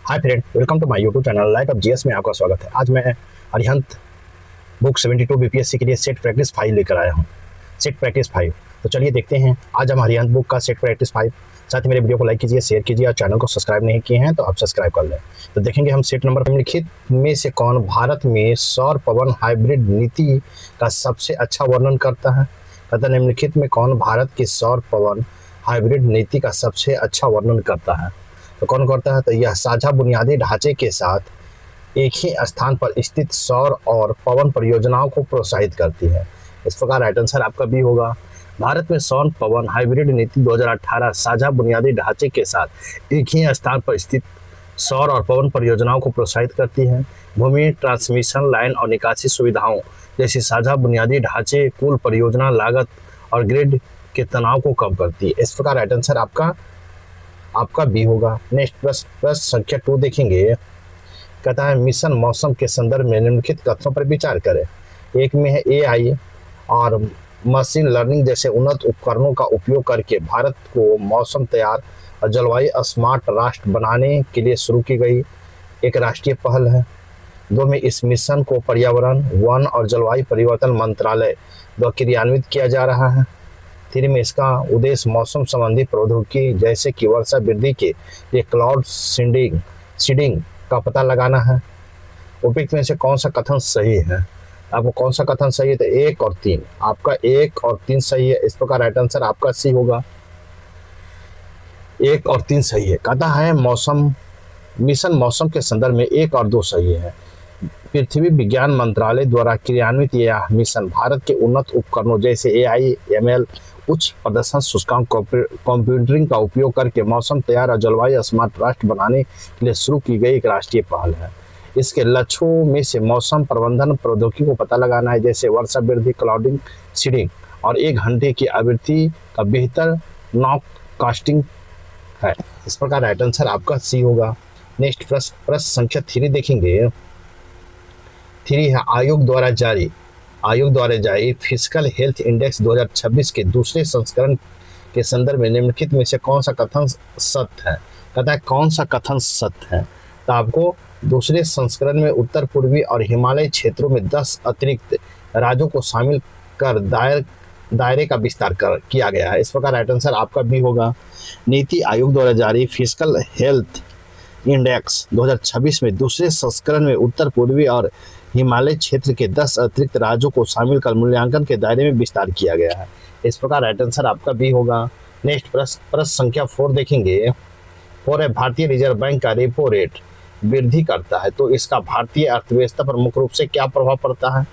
Hi friend, welcome to my YouTube channel like of GS में आपका स्वागत है। आज मैं अरिहंत बुक 72 बीपीएससी के लिए सेट प्रैक्टिस 5 लेकर आया हूँ। सेट प्रैक्टिस 5, तो चलिए देखते हैं आज हम अरिहंत बुक का सेट प्रैक्टिस 5। साथ ही मेरे वीडियो को लाइक कीजिए, शेयर कीजिए और चैनल को सब्सक्राइब नहीं किए हैं तो आप सब्सक्राइब कर लें। तो देखेंगे हम सेट नंबर निम्नलिखित में से कौन भारत में सौर पवन हाइब्रिड नीति का सबसे अच्छा वर्णन करता है। कहता निम्नलिखित में कौन भारत की सौर पवन हाइब्रिड नीति का सबसे अच्छा वर्णन करता है। तो कौन करता है, तो यह साझा बुनियादी ढांचे के साथ एक ही स्थान पर स्थित सौर और पवन परियोजनाओं को प्रोत्साहित करती है। इस प्रकार राइट आंसर आपका बी होगा। भारत में सौर पवन हाइब्रिड नीति 2018 साझा बुनियादी ढांचे के साथ एक ही स्थान पर स्थित सौर और पवन परियोजनाओं को प्रोत्साहित करती है। भूमि, ट्रांसमिशन लाइन और निकासी सुविधाओं जैसी साझा बुनियादी ढांचे कुल परियोजना लागत और ग्रिड के तनाव को कम करती है। इस प्रकार राइट आंसर आपका बी होगा। नेक्स्ट प्रश्न संख्या 2 देखेंगे। कहता है मिशन मौसम के संदर्भ में निम्नलिखित कथनों पर विचार करें। एक में है एआई और मशीन लर्निंग जैसे उन्नत उपकरणों का उपयोग करके भारत को मौसम तैयार और जलवायु स्मार्ट राष्ट्र बनाने के लिए शुरू की गई एक राष्ट्रीय पहल है। 2 में इस मिशन को पर्यावरण, वन और जलवायु परिवर्तन मंत्रालय द्वारा क्रियान्वित किया जा रहा है। 3 में इसका उद्देश्य मौसम संबंधी प्रौद्योगिकी जैसे कि वर्षा वृद्धि के लिए क्लाउड सीडिंग का पता लगाना है। उपयुक्त में से कौन सा कथन सही है? आपको कौन सा कथन सही है? तो 1 और 3, आपका 1 और 3 सही है। इस प्रकार राइट आंसर आपका सी होगा। 1 और 3 सही है। कहता है मिशन मौसम के संदर्भ में 1 और 2 सही है। पृथ्वी विज्ञान मंत्रालय द्वारा क्रियान्वित यह मिशन भारत के उन्नत उपकरणों जैसे एआई, एमएल, उच्च प्रदर्शन सूचकांक कंप्यूटिंग का उपयोग करके मौसम तैयार और जलवायु स्मार्ट राष्ट्र बनाने के लिए शुरू की गई एक राष्ट्रीय पहल है। इसके लक्ष्यों में से मौसम प्रबंधन प्रौद्योगिकी को पता लगाना है जैसे वर्षा वृद्धि, क्लाउडिंग सीडिंग और 1 घंटे की आवृत्ति का बेहतर नॉककास्टिंग है। इस प्रकार राइट आंसर आपका सी होगा। नेक्स्ट प्रश्न संख्या 3 देखेंगे। 3 है आयोग द्वारा जारी फिजिकल हेल्थ इंडेक्स 2026 के दूसरे संस्करण के संदर्भ में निम्नलिखित में से कौन सा कथन सत्य है। कहता है कौन सा कथन सत्य है। तो आपको दूसरे संस्करण में उत्तर पूर्वी और हिमालय क्षेत्रों में 10 अतिरिक्त राज्यों को शामिल कर दायरे का विस्तार किया गया है। इस प्रकार राइट आंसर आपका भी होगा। नीति आयोग द्वारा जारी फिजिकल हेल्थ इंडेक्स 2026 में दूसरे संस्करण में उत्तर पूर्वी और हिमालय क्षेत्र के 10 अतिरिक्त राज्यों को शामिल कर मूल्यांकन के दायरे में विस्तार किया गया है। इस प्रकार राइट आंसर आपका भी होगा। नेक्स्ट प्रश्न संख्या 4 देखेंगे। 4 है भारतीय रिजर्व बैंक का रेपो रेट वृद्धि करता है तो इसका भारतीय अर्थव्यवस्था पर मुख्य रूप से क्या प्रभाव पड़ता है।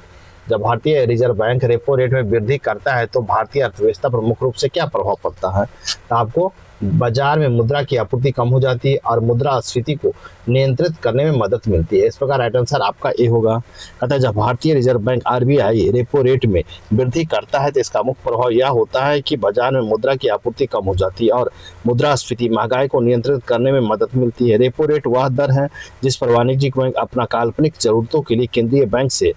जब भारतीय रिजर्व बैंक रेपो रेट में वृद्धि करता है तो भारतीय अर्थव्यवस्था पर मुख्य रूप से क्या प्रभाव पड़ता है। तो आपको बाजार में मुद्रा की आपूर्ति कम हो जाती है और मुद्रास्फीति को नियंत्रित करने में मदद मिलती है। इस प्रकार राइट आंसर आपका ए होगा। कहता है जब भारतीय reserve bank RBI repo rate में वृद्धि करता है तो इसका मुख्य प्रभाव यह होता है कि बाजार में मुद्रा की आपूर्ति कम हो जाती है और मुद्रास्फीति महंगाई को नियंत्रित करने में मदद मिलती है। रेपो रेट वह दर है जिस पर वाणिज्यिक बैंक अपना काल्पनिक जरूरतों के लिए केंद्रीय बैंक से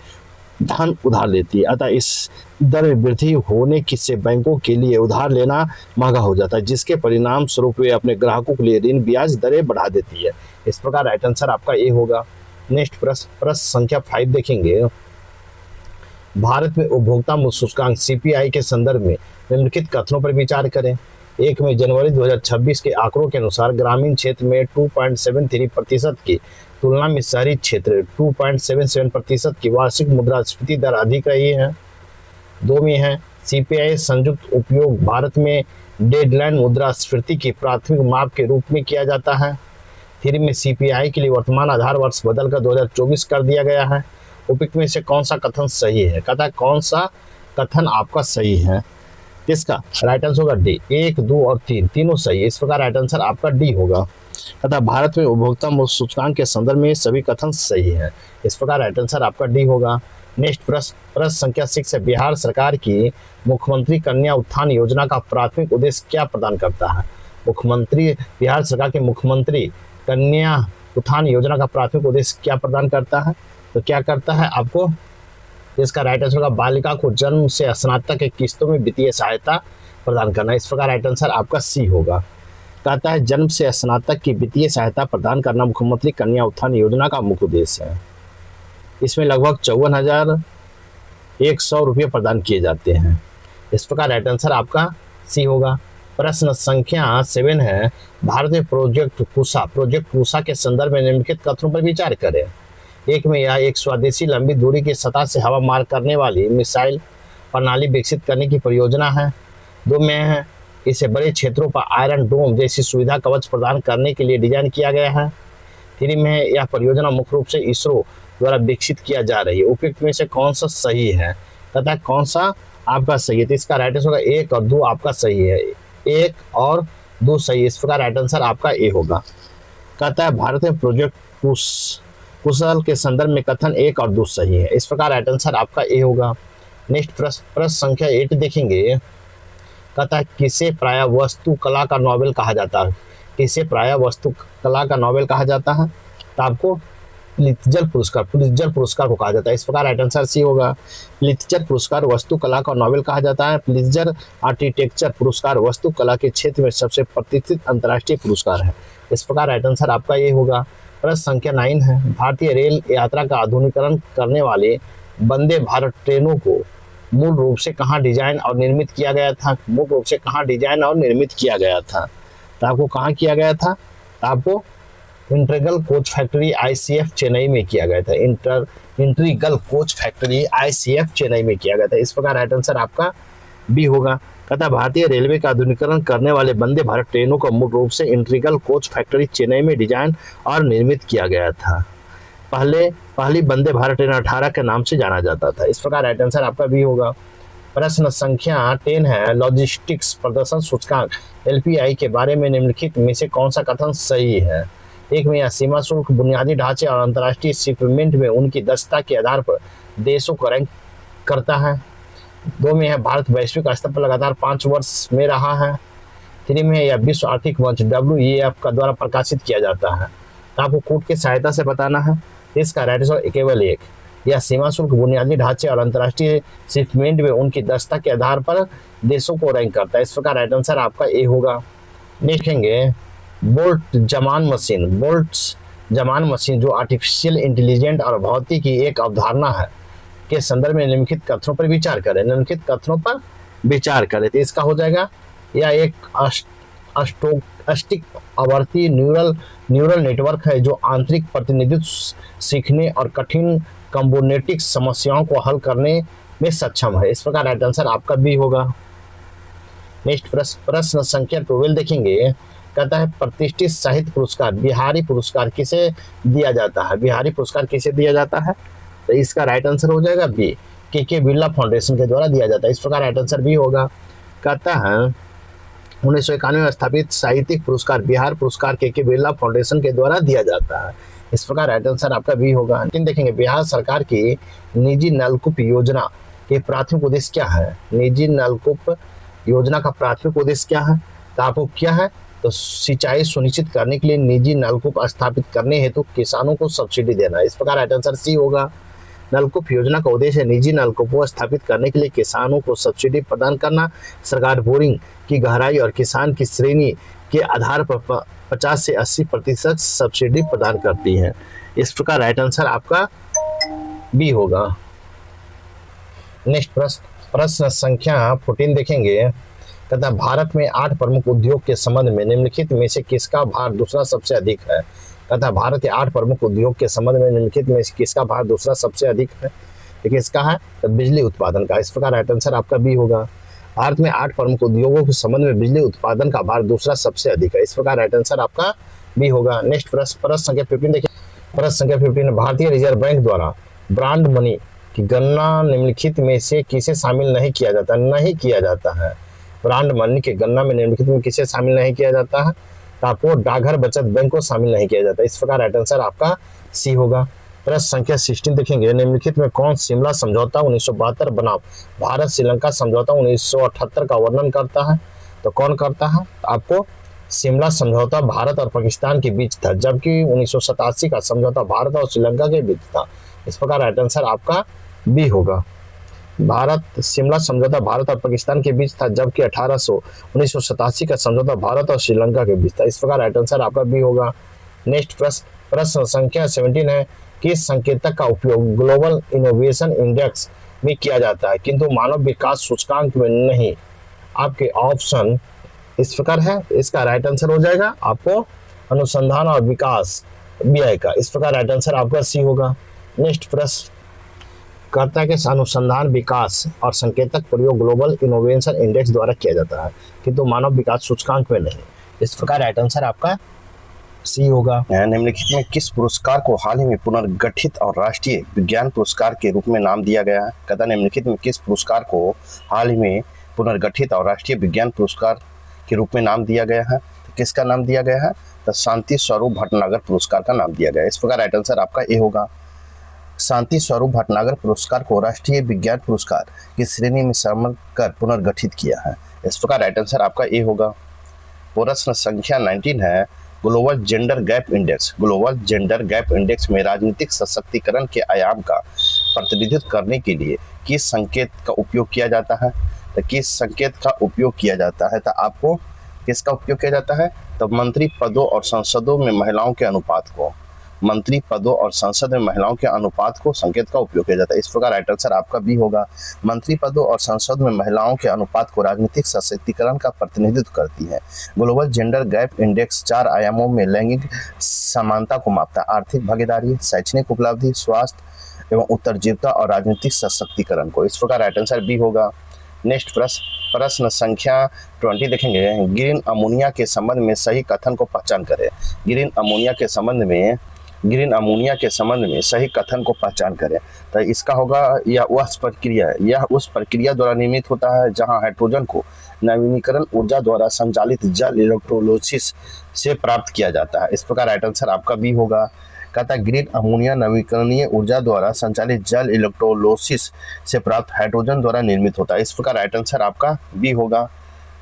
धन उधार लेती है। अतः इस दर में वृद्धि होने से बैंकों के लिए उधार लेना महंगा हो जाता है जिसके परिणाम स्वरूप वे अपने ग्राहकों के लिए ऋण ब्याज दरें बढ़ा देती है। इस प्रकार राइट आंसर आपका ए होगा। नेक्स्ट प्रश्न संख्या 5 देखेंगे। भारत में उपभोक्ता मूल्य सूचकांक सीपीआई के संदर्भ में निम्नलिखित कथनों पर विचार करें। 1 में जनवरी 2026 के आंकड़ों के अनुसार ग्रामीण क्षेत्र में 2.73% की तुलना में शहरी क्षेत्र 2.77% की वार्षिक मुद्रास्फीति दर अधिक रही है। 2 में है सीपीआई संयुक्त उपयोग भारत में डेडलाइन मुद्रास्फीति की प्राथमिक माप के रूप में किया जाता है। 3 में सीपीआई के लिए वर्तमान आधार वर्ष बदलकर 2024 कर दिया गया है। उपयुक्त में से कौन सा कथन सही है। कहता है कौन सा कथन आपका सही है। इसका राइट आंसर होगा डी। 1, 2 और 3 तीनों सही है। इस प्रकार राइट आंसर आपका डी होगा। तथा भारत में उपभोक्ता मूल्य सूचकांक के संदर्भ में सभी कथन सही है। इस प्रकार राइट आंसर आपका डी होगा। नेक्स्ट प्रश्न संख्या 6 है। बिहार सरकार की मुख्यमंत्री कन्या उत्थान योजना का प्राथमिक उद्देश्य क्या प्रदान करता है। बिहार सरकार के मुख्यमंत्री कन्या उत्थान योजना का प्राथमिक उद्देश्य क्या प्रदान करता है। तो क्या करता है आपको, इसका राइट आंसर होगा बालिका को जन्म से स्नातक के किस्तों में वित्तीय सहायता प्रदान करना। इस प्रकार राइट आंसर आपका सी होगा। कहता है जन्म से स्नातक की वित्तीय सहायता प्रदान करना मुख्यमंत्री कन्या उत्थान योजना का मुख्य उद्देश्य है। इसमें लगभग 54,100 रुपये प्रदान किए जाते हैं। इस प्रकार राइट आंसर आपका सी होगा। प्रश्न संख्या 7 है, भारत में प्रोजेक्ट पूषा के संदर्भ में निम्नलिखित कथनों पर विचार करें। एक में यह एक स्वदेशी लंबी दूरी की सतह से हवा मार करने वाली मिसाइल प्रणाली विकसित करने की परियोजना है। 2 में है इसे बड़े क्षेत्रों पर आयरन डोम जैसी सुविधा कवच प्रदान करने के लिए डिजाइन किया गया है। 3 में है यह परियोजना मुख्य रूप से इसरो द्वारा विकसित किया जा रही है। उपयुक्त में से कौन सा सही है? कहता है कौन सा आपका सही है, तो इसका राइट आंसर होगा 1 और 2 आपका सही है। 1 और 2 सही, इस प्रकार राइट आंसर आपका ए होगा। कहता है भारत में प्रोजेक्ट कुशल के संदर्भ में कथन 1 और 2 सही है, इस प्रकार राइट आंसर आपका ए होगा। नेक्स्ट प्रश्न संख्या 8 देखेंगे। कहता है किसे प्राय वस्तु कला का नोबेल कहा जाता है? किसे प्राय वस्तु कला का नोबेल कहा जाता है? तो आपको पुलित्जर पुरस्कार को कहा जाता है, इस प्रकार राइट आंसर सी होगा। पुलित्जर पुरस्कार वस्तु कला का नोबेल कहा जाता है। पुलित्जर आर्किटेक्चर पुरस्कार वस्तु कला के क्षेत्र में सबसे प्रतिष्ठित अंतर्राष्ट्रीय पुरस्कार है, इस प्रकार राइट आंसर आपका ये होगा। प्रश्न संख्या 9 है, भारतीय रेल यात्रा का आधुनिकीकरण करने वाले वंदे भारत ट्रेनों को मूल रूप से कहाँ डिजाइन और निर्मित किया गया था? मूल रूप से कहाँ डिजाइन और निर्मित किया गया था? तो आपको कहाँ किया गया था? तो आपको integral coach factory ICF Chennai में किया गया था। Integral coach factory ICF Chennai में किया गया था, इस प्रकार राइट आंसर आपका बी होगा। कहता भारतीय रेलवे का आधुनिकीकरण करने वाले वंदे भारत ट्रेनों को मूल रूप से इंटीग्रल कोच फैक्ट्री चेन्नई में डिजाइन और निर्मित किया गया था। पहली वंदे भारत ट्रेन 18 के नाम से जाना जाता था, इस प्रकार राइट आंसर आपका बी होगा। प्रश्न संख्या 10 है, लॉजिस्टिक्स प्रदर्शन सूचकांक LPI के बारे में निम्नलिखित में से कौन सा कथन सही है? 1 में यह सीमा शुल्क बुनियादी ढांचे और अंतर्राष्ट्रीय शिपमेंट में उनकी दक्षता के आधार पर देशों को रैंक करता है। 2 में है भारत वैश्विक स्तर पर लगातार 5 वर्ष में रहा है। 3 में यह विश्व आर्थिक मंच WEF का द्वारा प्रकाशित किया जाता है। तो आपको कोड की सहायता से बताना है, इसका राइट आंसर केवल 1। यह सीमा शुल्क बुनियादी ढांचे और अंतर्राष्ट्रीय शिपमेंट में उनकी दक्षता के आधार पर देशों को रैंक करता है, इस प्रकार राइट आंसर आपका ए होगा। देखेंगे बोल्ट जमान मशीन जो आर्टिफिशियल इंटेलिजेंट और भौतिकी की एक अवधारणा है के संदर्भ में निम्नलिखित कथनों पर विचार करें। निम्नलिखित कथनों पर विचार करें, तो इसका हो जाएगा यह एक स्टोकेस्टिक आवर्ती न्यूरल नेटवर्क है जो आंतरिक प्रतिनिधित्व सीखने और कठिन कॉम्बिनेटिक समस्याओं को हल करने में सक्षम है, इस प्रकार राइट आंसर आपका बी होगा। नेक्स्ट प्रश्न संख्या 12 देखेंगे। कहता है प्रतिष्ठित साहित्य पुरस्कार बिहारी पुरस्कार किसे दिया जाता है? बिहारी पुरस्कार किसे दिया जाता है? तो इसका राइट आंसर हो जाएगा बी, के बिरला फाउंडेशन के द्वारा दिया जाता है, इस प्रकार राइट आंसर बी होगा। कहता है 1991 में स्थापित साहित्यिक पुरस्कार बिहार पुरस्कार के बिरला फाउंडेशन के द्वारा दिया जाता है, इस प्रकार राइट आंसर आपका बी होगा। लेकिन देखेंगे बिहार सरकार की निजी नलकूप योजना के प्राथमिक उद्देश्य क्या है? निजी नलकूप योजना का प्राथमिक उद्देश्य क्या है? तो आपको क्या है? तो सिंचाई सुनिश्चित करने के लिए निजी नलकूप स्थापित करने हेतु किसानों को सब्सिडी देना, इस प्रकार राइट आंसर सी होगा। नलकूप योजना का उद्देश्य निजी नलकूपों स्थापित करने के लिए किसानों को सब्सिडी प्रदान करना। सरकार बोरिंग की गहराई और किसान की श्रेणी के आधार पर 50 से 80% सब्सिडी प्रदान करती है, इस प्रकार राइट आंसर आपका बी होगा। नेक्स्ट प्रश्न संख्या 14 देखेंगे। कहता भारत में 8 प्रमुख उद्योग के संबंध में निम्नलिखित में से किसका भार दूसरा सबसे अधिक है? कहता भारत के 8 प्रमुख उद्योग के संबंध में निम्नलिखित में से किसका भार दूसरा सबसे अधिक है? देखिए इसका है तो बिजली उत्पादन का, इस प्रकार राइट आंसर आपका बी होगा। भारत में 8 प्रमुख उद्योगों के संबंध में बिजली उत्पादन का भार दूसरा सबसे अधिक है, इस प्रकार राइट आंसर आपका बी होगा। नेक्स्ट प्रश्न संख्या 15 देखिए। प्रश्न संख्या 15 भारतीय रिजर्व बैंक द्वारा ब्रांड मनी की गणना निम्नलिखित में से किसे शामिल नहीं किया जाता है? ब्रांड मनी की गणना में निम्नलिखित में किसे शामिल नहीं किया जाता है? तो आपको डाकघर बचत बैंक को शामिल नहीं किया जाता, इस प्रकार राइट आंसर आपका सी होगा। प्रश्न संख्या 16 देखेंगे। निम्नलिखित में कौन शिमला समझौता 1972 बनाम भारत श्रीलंका समझौता 1978 का वर्णन करता है? तो कौन करता है? आपको शिमला समझौता भारत और पाकिस्तान के बीच था, जबकि 1987 का समझौता भारत और श्रीलंका के बीच था, इस प्रकार राइट आंसर आपका बी होगा। भारत शिमला समझौता भारत और पाकिस्तान के बीच था, जबकि 1987 का समझौता भारत और श्रीलंका के बीच था। इस प्रकार राइट आंसर आपका बी होगा। नेक्स्ट प्रश्न संख्या 17 है, किस संकेतक का उपयोग ग्लोबल इनोवेशन इंडेक्स में किया जाता है किंतु मानव विकास सूचकांक में नहीं? आपके ऑप्शन इस प्रकार है, इसका राइट आंसर हो जाएगा आपको अनुसंधान और विकास व्यय का। इस प्रकार राइट आंसर आपका सी होगा। नेक्स्ट प्रश्न कहता है कि अनुसंधान विकास और संकेतक प्रयोग ग्लोबल इनोवेशन इंडेक्स द्वारा किया जाता है किंतु मानव विकास सूचकांक में नहीं। इस प्रकार राइट आंसर आपका सी होगा। निम्नलिखित में किस पुरस्कार को हाल ही में पुनर्गठित और राष्ट्रीय विज्ञान पुरस्कार के रूप में नाम दिया गया है? कहता निम्नलिखित में किस पुरस्कार को हाल ही में पुनर्गठित और राष्ट्रीय विज्ञान पुरस्कार के रूप में नाम दिया गया है? तो किसका नाम दिया गया है? तो शांति स्वरूप भटनागर पुरस्कार का नाम दिया गया है। इस प्रकार राइट आंसर आपका ए होगा। शांति स्वरूप भटनागर पुरस्कार को राष्ट्रीय विज्ञान पुरस्कार की श्रेणी में शामिल कर पुनर्गठित किया है। इस प्रकार राइट आंसर आपका ए होगा। प्रश्न संख्या 19 है, global gender gap index. Global gender gap index में राजनीतिक सशक्तिकरण के आयाम का प्रतिनिधित्व करने के लिए किस संकेत का उपयोग किया जाता है? तो किस संकेत का उपयोग किया जाता है? तो आपको किसका उपयोग किया जाता है? तो मंत्री पदों और संसदों में महिलाओं के अनुपात को, मंत्री पदों और संसद में महिलाओं के अनुपात को संकेत का उपयोग किया जाता है। इस प्रकार राइट आंसर आपका बी होगा। मंत्री पदों और संसद में महिलाओं के अनुपात को राजनीतिक सशक्तिकरण का प्रतिनिधित्व करती है। ग्लोबल जेंडर गैप इंडेक्स 4 आयामों में लैंगिक समानता को मापता है: आर्थिक भागीदारी, शैक्षणिक उपलब्धि, स्वास्थ्य एवं उत्तरजीविता और राजनीतिक सशक्तिकरण को। इस प्रकार राइट आंसर बी होगा। नेक्स्ट प्रश्न संख्या 20 देखेंगे, ग्रीन अमोनिया के संबंध में सही कथन को पहचान करें। ग्रीन अमोनिया के संबंध में सही कथन को पहचान करें। तो इसका होगा यह वह प्रक्रिया है, यह उस प्रक्रिया द्वारा निर्मित होता है जहां हाइड्रोजन को नवीनीकरण ऊर्जा द्वारा संचालित जल इलेक्ट्रोलिसिस से प्राप्त किया जाता है। इस प्रकार राइट आंसर आपका बी होगा। कहता है ग्रीन अमोनिया नवीकरणीय ऊर्जा द्वारा संचालित जल इलेक्ट्रोलिसिस से प्राप्त हाइड्रोजन द्वारा निर्मित होता है। इस प्रकार राइट आंसर आपका बी होगा।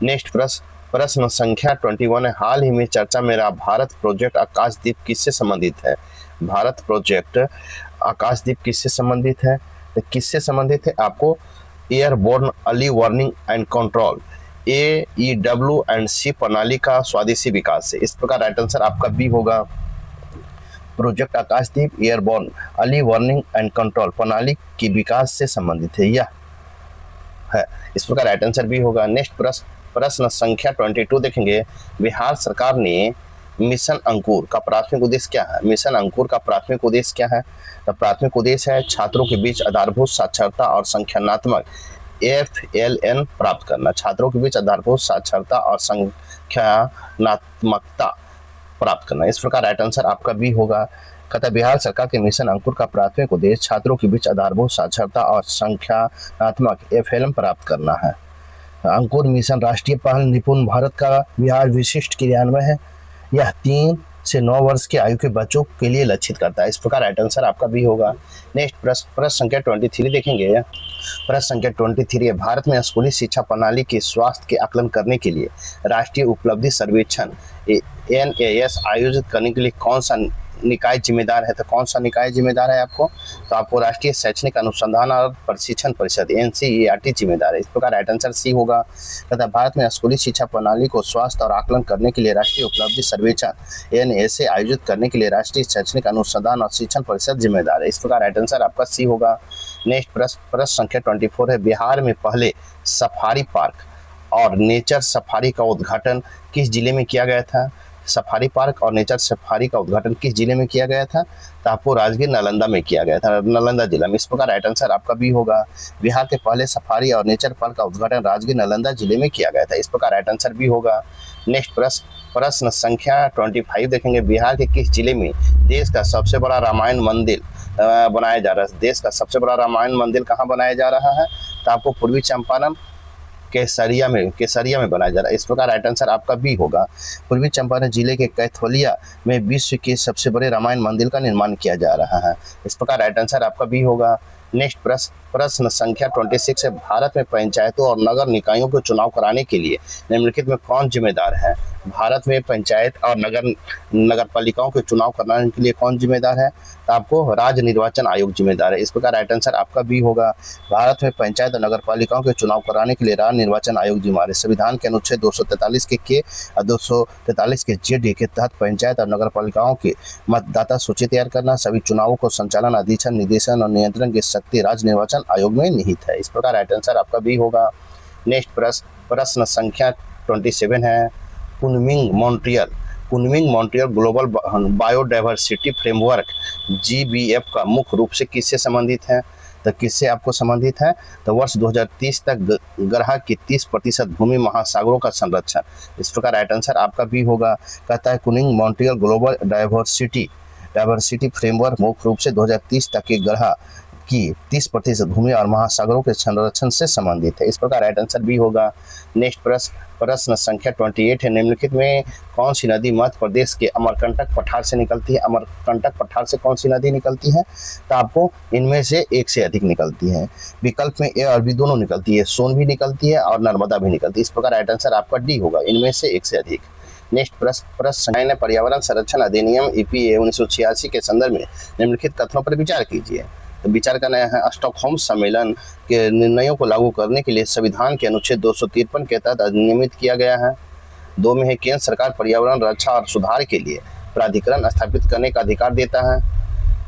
नेक्स्ट प्रश्न संख्या 21 है, हाल ही में चर्चा में रहा भारत प्रोजेक्ट आकाशदीप किससे संबंधित है? भारत प्रोजेक्ट आकाशदीप किससे संबंधित है? तो किससे संबंधित है? आपको airborne early warning and control AEW&C प्रणाली का स्वदेशी विकास से। इस प्रकार राइट आंसर आपका बी होगा। Project Akashdeep airborne early warning and control प्रणाली की विकास से संबंधित है, यह है। इस प्रकार राइट आंसर बी होगा। नेक्स्ट प्रश्न संख्या 22 देखेंगे, बिहार सरकार ने मिशन अंकुर का प्राथमिक उद्देश्य क्या है? मिशन अंकुर का प्राथमिक उद्देश्य क्या है? तो प्राथमिक उद्देश्य है छात्रों के बीच आधारभूत साक्षरता और संख्यानात्मक FLN प्राप्त करना। छात्रों के बीच आधारभूत साक्षरता और संख्यानात्मकता प्राप्त करना। इस प्रकार राइट आंसर आपका बी होगा। कहता बिहार सरकार के मिशन अंकुर का प्राथमिक उद्देश्य छात्रों के बीच आधारभूत साक्षरता और संख्यानात्मक FLN प्राप्त करना है। अंकुर मिशन राष्ट्रीय पहल निपुण भारत का बिहार विशिष्ट क्रियान्वयन है। यह 3 से 9 वर्ष की आयु के बच्चों के लिए लक्षित करता है। इस प्रकार राइट आंसर आपका भी होगा। नेक्स्ट प्रश्न संख्या 23 देखेंगे। प्रश्न संख्या 23 है, भारत में स्कूली शिक्षा प्रणाली के स्वास्थ्य के आकलन करने के लिए राष्ट्रीय उपलब्धि सर्वेक्षण NAS आयोजित करने के लिए कौन सा निकाय जिम्मेदार है? तो कौन सा निकाय जिम्मेदार है आपको? तो आपको राष्ट्रीय शैक्षणिक अनुसंधान और प्रशिक्षण परिषद NCERT जिम्मेदार है। इस प्रकार राइट आंसर सी होगा। तथा भारत में स्कूली शिक्षा प्रणाली को स्वास्थ्य और आकलन करने के लिए राष्ट्रीय उपलब्धि सर्वेक्षण NAS आयोजित करने के लिए राष्ट्रीय शैक्षणिक अनुसंधान और शिक्षण परिषद जिम्मेदार है। इस प्रकार राइट आंसर आपका सी होगा। नेक्स्ट प्रश्न संख्या 24 है, बिहार में पहले सफारी पार्क और नेचर सफारी का उद्घाटन किस जिले में किया गया था? सफारी पार्क और नेचर सफारी का उद्घाटन किस जिले में किया गया था? तो आपको राजगीर नालंदा में किया गया था, नालंदा जिला में। इस प्रकार राइट आंसर आपका भी होगा। बिहार के पहले सफारी और नेचर पार्क का उद्घाटन राजगीर नालंदा जिले में किया गया था। इस प्रकार राइट आंसर भी होगा। नेक्स्ट प्रश्न संख्या 25 देखेंगे, बिहार के किस जिले में देश का सबसे बड़ा रामायण मंदिर बनाया जा रहा है? देश का सबसे बड़ा रामायण मंदिर कहाँ बनाया जा रहा है? तो आपको पूर्वी चंपारण केसरिया में बनाया जा रहा है। इस प्रकार राइट आंसर आपका बी होगा। पूर्वी चंपारण जिले के कैथोलिया में विश्व के सबसे बड़े रामायण मंदिर का निर्माण किया जा रहा है। इस प्रकार राइट आंसर आपका बी होगा। नेक्स्ट प्रश्न संख्या 26 है, भारत में पंचायतों और नगर निकायों के चुनाव कराने के लिए निम्नलिखित में कौन जिम्मेदार है? भारत में पंचायत और नगर पालिकाओं के चुनाव कराने के लिए कौन जिम्मेदार है? तो आपको राज्य निर्वाचन आयोग जिम्मेदार है। इस प्रकार राइट आंसर आपका बी होगा। भारत में पंचायत और नगर पालिकाओं के चुनाव कराने के लिए राज्य निर्वाचन आयोग जिम्मेदार है। संविधान के अनुच्छेद 243 के और 243 के जेड के तहत पंचायत और नगर पालिकाओं की मतदाता सूची तैयार करना, सभी चुनावों को संचालन, अधीक्षण, निर्देशन और नियंत्रण की शक्ति राज्य निर्वाचन आयोग में निहित है। इस प्रकार राइट आंसर आपका बी होगा। नेक्स्ट प्रश्न संख्या 27 है। Kunming Montreal global biodiversity framework GBF का मुख्य रूप से किससे संबंधित है? तो किससे आपको संबंधित है? तो वर्ष 2030 तक ग्रह की 30% भूमि महासागरों का संरक्षण। इस प्रकार राइट आंसर आपका भी होगा। कहता है कुनिंग मॉन्ट्रियल ग्लोबल डायवर्सिटी फ्रेमवर्क मुख्य रूप से 2030 तक के ग्रह की 30% भूमि और महासागरों के संरक्षण से संबंधित है। इस प्रकार राइट आंसर भी होगा। नेक्स्ट प्रश्न संख्या 28 है। निम्नलिखित में कौन सी नदी मध्य प्रदेश के अमरकंटक पठार से निकलती है? अमरकंटक पठार से कौन सी नदी निकलती है? तो आपको इनमें से एक से अधिक निकलती है। विकल्प में ए और बी दोनों निकलती है, सोन भी निकलती है और नर्मदा भी निकलती है। इस प्रकार राइट आंसर आपका डी होगा, इनमें से एक से अधिक। नेक्स्ट प्रश्न पर्यावरण संरक्षण अधिनियम EPA 1986 के संदर्भ में निम्नलिखित कथनों पर विचार कीजिए। तो विचार करना है, स्टॉकहोम सम्मेलन के निर्णयों को लागू करने के लिए संविधान के अनुच्छेद 253 के तहत अधिनियमित किया गया है। 2 में है केंद्र सरकार पर्यावरण रक्षा और सुधार के लिए प्राधिकरण स्थापित करने का अधिकार देता है।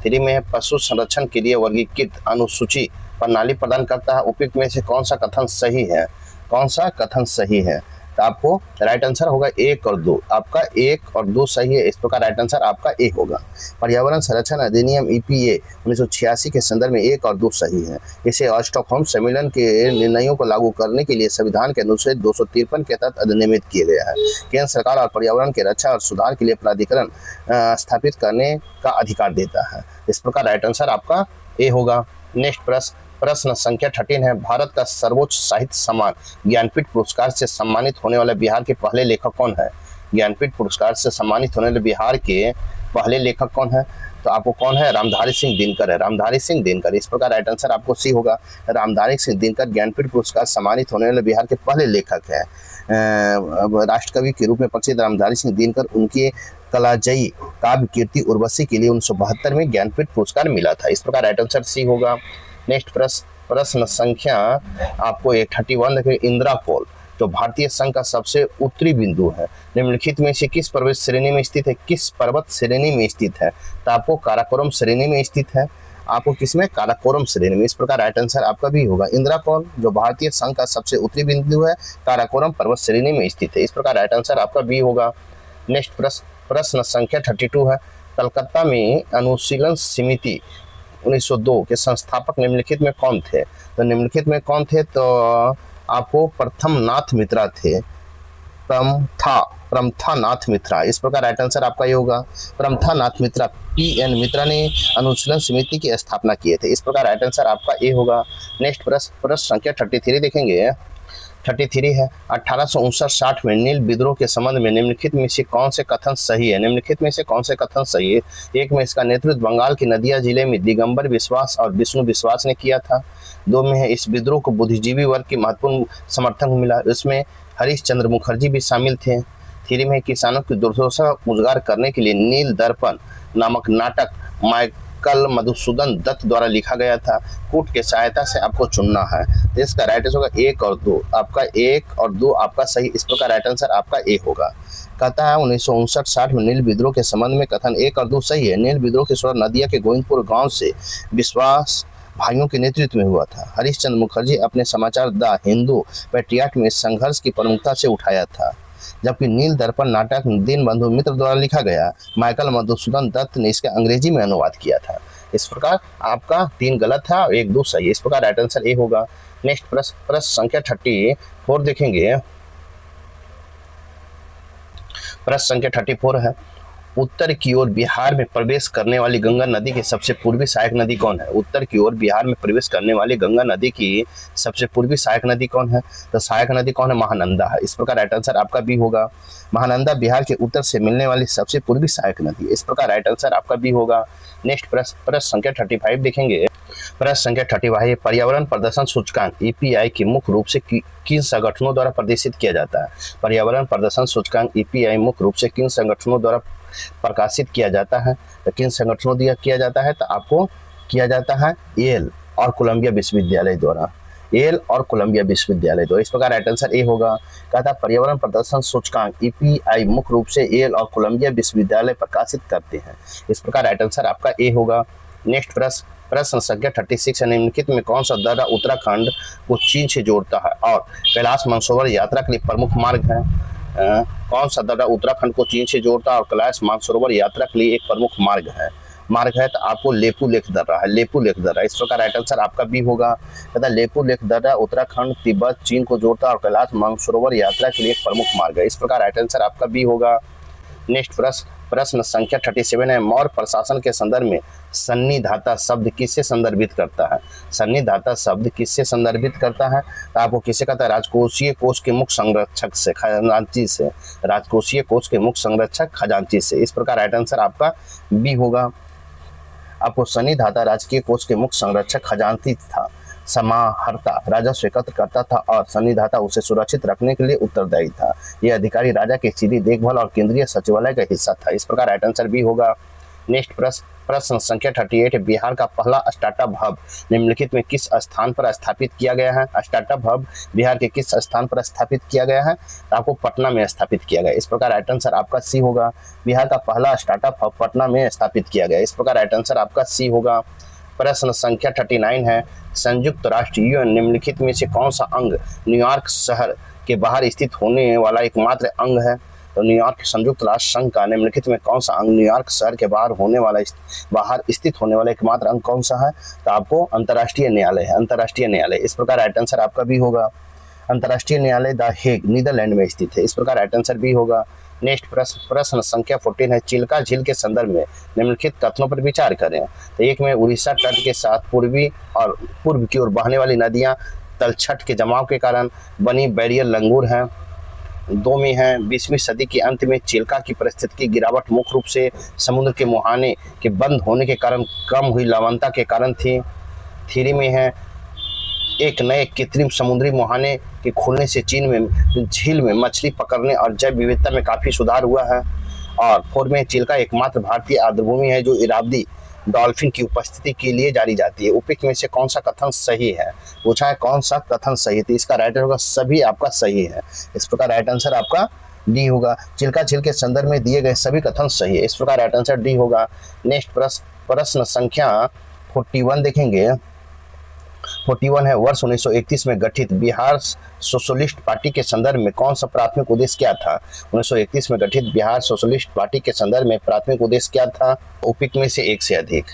3 में है पशु संरक्षण के लिए वर्गीकृत अनुसूची प्रणाली प्रदान करता है। उपयुक्त में से कौन सा कथन सही है? कौन सा कथन सही है? तो आपको राइट आंसर होगा 1 और 2। आपका 1 और 2 सही है। इस प्रकार राइट आंसर आपका ए होगा। पर्यावरण संरक्षण अधिनियम EPA 1986 के संदर्भ में 1 और 2 सही है। इसे स्टॉकहोम सम्मेलन के निर्णयों को लागू करने के लिए संविधान के अनुच्छेद 253 के तहत अधिनियमित किया गया है। केंद्र सरकार और पर्यावरण के रक्षा और सुधार के लिए प्राधिकरण स्थापित करने का अधिकार देता है। इस प्रकार राइट आंसर आपका ए होगा। नेक्स्ट प्रश्न संख्या 13 है। भारत का सर्वोच्च साहित्य सम्मान ज्ञानपीठ पुरस्कार से सम्मानित होने वाले बिहार के पहले लेखक कौन है? ज्ञानपीठ पुरस्कार से सम्मानित होने वाले बिहार के पहले लेखक कौन है? तो आपको कौन है? रामधारी सिंह दिनकर है। रामधारी सिंह दिनकर। इस प्रकार राइट आंसर आपको सी होगा। रामधारी सिंह दिनकर ज्ञानपीठ पुरस्कार सम्मानित होने वाले बिहार के पहले लेखक है। राष्ट्रकवि के रूप में प्रसिद्ध रामधारी सिंह दिनकर उनके कलाजयी काव्य कीर्ति उर्वशी के लिए 1972 में ज्ञानपीठ पुरस्कार मिला था। इस प्रकार राइट आंसर सी होगा। नेक्स्ट प्रश्न संख्या आपको 31 देखिए। इंदिरा कोल जो भारतीय संघ का सबसे उत्तरी बिंदु है, निम्नलिखित में से किस पर्वत श्रेणी में स्थित है? किस पर्वत श्रेणी में स्थित है? तो आपको काराकोरम श्रेणी में स्थित है। आपको किसमें? काराकोरम श्रेणी में। इस प्रकार राइट आंसर आपका भी होगा। इंदिरा कोल जो भारतीय संघ का सबसे उत्तरी बिंदु है, काराकोरम पर्वत श्रेणी में स्थित है। इस प्रकार राइट आंसर आपका भी होगा। नेक्स्ट प्रश्न संख्या 32 है। कलकत्ता में अनुशीलन समिति 1902 के संस्थापक निम्नलिखित में कौन थे? तो निम्नलिखित में कौन थे? तो आपको प्रथमनाथ मित्रा थे। प्रमथानाथ मित्रा। इस प्रकार राइट आंसर आपका ये होगा। प्रमथानाथ मित्रा PN मित्रा ने अनुशीलन समिति की स्थापना किए थे। इस प्रकार राइट आंसर आपका ए होगा। नेक्स्ट प्रश्न संख्या 33 देखेंगे। 33 है। 1859-60 में नील विद्रोह के संबंध में निम्नलिखित में से कौन से कथन सही है? निम्नलिखित में से कौन से कथन सही है? 1 में इसका नेतृत्व बंगाल की नदिया जिले में दिगंबर विश्वास और विष्णु विश्वास ने किया था। 2 में है इस विद्रोह को बुद्धिजीवी वर्ग की महत्वपूर्ण समर्थन मिला, इसमें हरीश चंद्र मुखर्जी भी शामिल थे। 3 में किसानों की दुर्दशा उजागर करने के लिए नील दर्पण नामक नाटक माइकल मधुसूदन दत्त द्वारा लिखा गया था। कूट के सहायता से आपको चुनना है। तो इसका राइट आंसर होगा 1 और 2। आपका 1 और 2 आपका सही। इस प्रकार राइट आंसर आपका ए होगा। कहता है 1959-60 में नील विद्रोह के संबंध में कथन 1 और 2 सही है। नील विद्रोह के शुरुआत नदिया के गोविंदपुर गांव से विश्वास भाइयों के नेतृत्व में हुआ था। हरीश चंद्र मुखर्जी अपने समाचार द हिंदू पैट्रियट में संघर्ष की प्रमुखता से उठाया था, जबकि नील दर्पण नाटक दीनबंधु मित्र द्वारा लिखा गया। माइकल मधुसूदन दत्त ने इसका अंग्रेजी में अनुवाद किया था। इस प्रकार आपका 3 गलत था और 1 2 सही। इस प्रकार राइट आंसर ए होगा। नेक्स्ट प्रश्न संख्या 34 देखेंगे। प्रश्न संख्या 34 है। उत्तर की ओर बिहार में प्रवेश करने वाली गंगा नदी की सबसे पूर्वी सहायक नदी कौन है? उत्तर की ओर बिहार में प्रवेश करने वाली गंगा नदी की सबसे पूर्वी सहायक नदी कौन है? तो सहायक नदी कौन है? महानंदा है। इस प्रकार राइट आंसर आपका भी होगा। महानंदा बिहार के उत्तर से मिलने वाली सबसे पूर्वी सहायक नदी। इस प्रकार राइट आंसर आपका भी होगा। नेक्स्ट प्रश्न संख्या 35 देखेंगे। प्रश्न संख्या 30 है, पर्यावरण प्रदर्शन सूचकांक ईपीआई की मुख्य रूप से किन संगठनों द्वारा प्रदर्शित किया जाता है? पर्यावरण प्रदर्शन सूचकांक ईपीआई मुख्य रूप से किन संगठनों द्वारा प्रकाशित किया जाता है? तो किन संगठनों द्वारा किया जाता है? तो आपको किया जाता है येल और कोलंबिया विश्वविद्यालय द्वारा, येल और कोलंबिया विश्वविद्यालय द्वारा। इस प्रकार राइट आंसर ए होगा। कहा था पर्यावरण प्रदर्शन सूचकांक ईपीआई मुख्य रूप से येल और कोलंबिया विश्वविद्यालय प्रकाशित करते हैं। इस प्रकार राइट आंसर आपका ए होगा। नेक्स्ट प्रश्न संख्या 36 है, निम्नलिखित में कौन सा दर्रा उत्तराखंड को चीन से जोड़ता है और कैलाश मानसरोवर यात्रा के लिए प्रमुख मार्ग है? कौन सा दर्रा उत्तराखंड को चीन से जोड़ता है और कैलाश मानसरोवर यात्रा के लिए एक प्रमुख मार्ग है? तो आपको लेपू लेख दर्रा है, लेपू लेख दर्रा। इस प्रकार राइट आंसर आपका बी होगा। तथा लेपू लेख दर्रा उत्तराखंड, तिब्बत, चीन को जोड़ता है और कैलाश मानसरोवर यात्रा के लिए एक प्रमुख मार्ग है। इस प्रकार राइट आंसर आपका बी होगा। नेक्स्ट प्रश्न संख्या 37 है, मौर्य प्रशासन के संदर्भ में सन्निधाता शब्द किससे संदर्भित करता है? सन्निधाता शब्द किससे संदर्भित करता है? तो आपको किससे कहता है? राजकोषीय कोष के मुख्य संरक्षक से, खजांची से। राजकोषीय कोष के मुख्य संरक्षक खजांची से। इस प्रकार राइट आंसर आपका बी होगा। आपको सन्निधाता राजकीय कोष के मुख्य संरक्षक खजांची था, समाहर्ता राजस्व एकत्र करता था और सन्निधाता उसे सुरक्षित रखने के लिए उत्तरदायी था। यह अधिकारी राजा की सीधी देखभाल और केंद्रीय सचिवालय का हिस्सा था। इस प्रकार राइट आंसर बी होगा। नेक्स्ट प्रश्न संख्या 38 है, बिहार का पहला स्टार्टअप हब निम्नलिखित में किस स्थान पर स्थापित किया गया है? स्टार्टअप हब बिहार के किस स्थान पर स्थापित किया गया है? तो आपको पटना में स्थापित किया गया। इस प्रकार राइट आंसर आपका सी होगा। बिहार का पहला स्टार्टअप हब पटना में स्थापित किया गया। इस प्रकार राइट आंसर आपका सी होगा। प्रश्न संख्या 39 है, संयुक्त राष्ट्र यूएन निम्नलिखित में से कौन सा अंग न्यूयॉर्क शहर के बाहर स्थित होने वाला एकमात्र अंग है? तो न्यूयॉर्क संयुक्त राष्ट्र संघ का निम्नलिखित में कौन सा अंग न्यूयॉर्क शहर के बाहर स्थित होने वाला एकमात्र अंग कौन सा है? तो आपको अंतर्राष्ट्रीय न्यायालय है, अंतर्राष्ट्रीय न्यायालय। इस प्रकार राइट आंसर आपका भी होगा। अंतर्राष्ट्रीय न्यायालय द हेग नीदरलैंड में स्थित है। इस प्रकार राइट आंसर भी होगा। नेक्स्ट प्रश्न संख्या 14 है, चिल्का झील के संदर्भ में निम्नलिखित कथनों पर विचार करें। तो एक में उड़ीसा तट के साथ पूर्व की ओर बहने वाली नदियां तलछट के जमाव के कारण बनी बैरियर लंगूर हैं। 2 में है 20वीं सदी के अंत में चिल्का की परिस्थिति की गिरावट मुख्य रूप से समुद्र के मुहाने के बंद होने के कारण कम हुई लवणता के कारण थी। 3 में है एक नए कृत्रिम समुद्री मुहाने के खुलने से झील में मछली पकड़ने और जैव विविधता में काफी सुधार हुआ है। और 4 में चिल्का एकमात्र भारतीय आर्द्रभूमि है जो इरावदी डॉल्फिन की उपस्थिति के लिए जानी जाती है। उपयुक्त में से कौन सा कथन सही है? पूछा है कौन सा कथन सही है, तो इसका राइट होगा सभी आपका सही है। इस प्रकार राइट आंसर आपका डी होगा। चिल्का झील के संदर्भ में दिए गए सभी कथन सही है। इस प्रकार राइट आंसर डी होगा। नेक्स्ट प्रश्न संख्या 41 देखेंगे। 41 है, वर्ष 1931 में गठित बिहार सोशलिस्ट पार्टी के संदर्भ में कौन सा प्राथमिक उद्देश्य क्या था? 1931 में गठित बिहार सोशलिस्ट पार्टी के संदर्भ में प्राथमिक उद्देश्य क्या था? उपयुक्त में से एक से अधिक।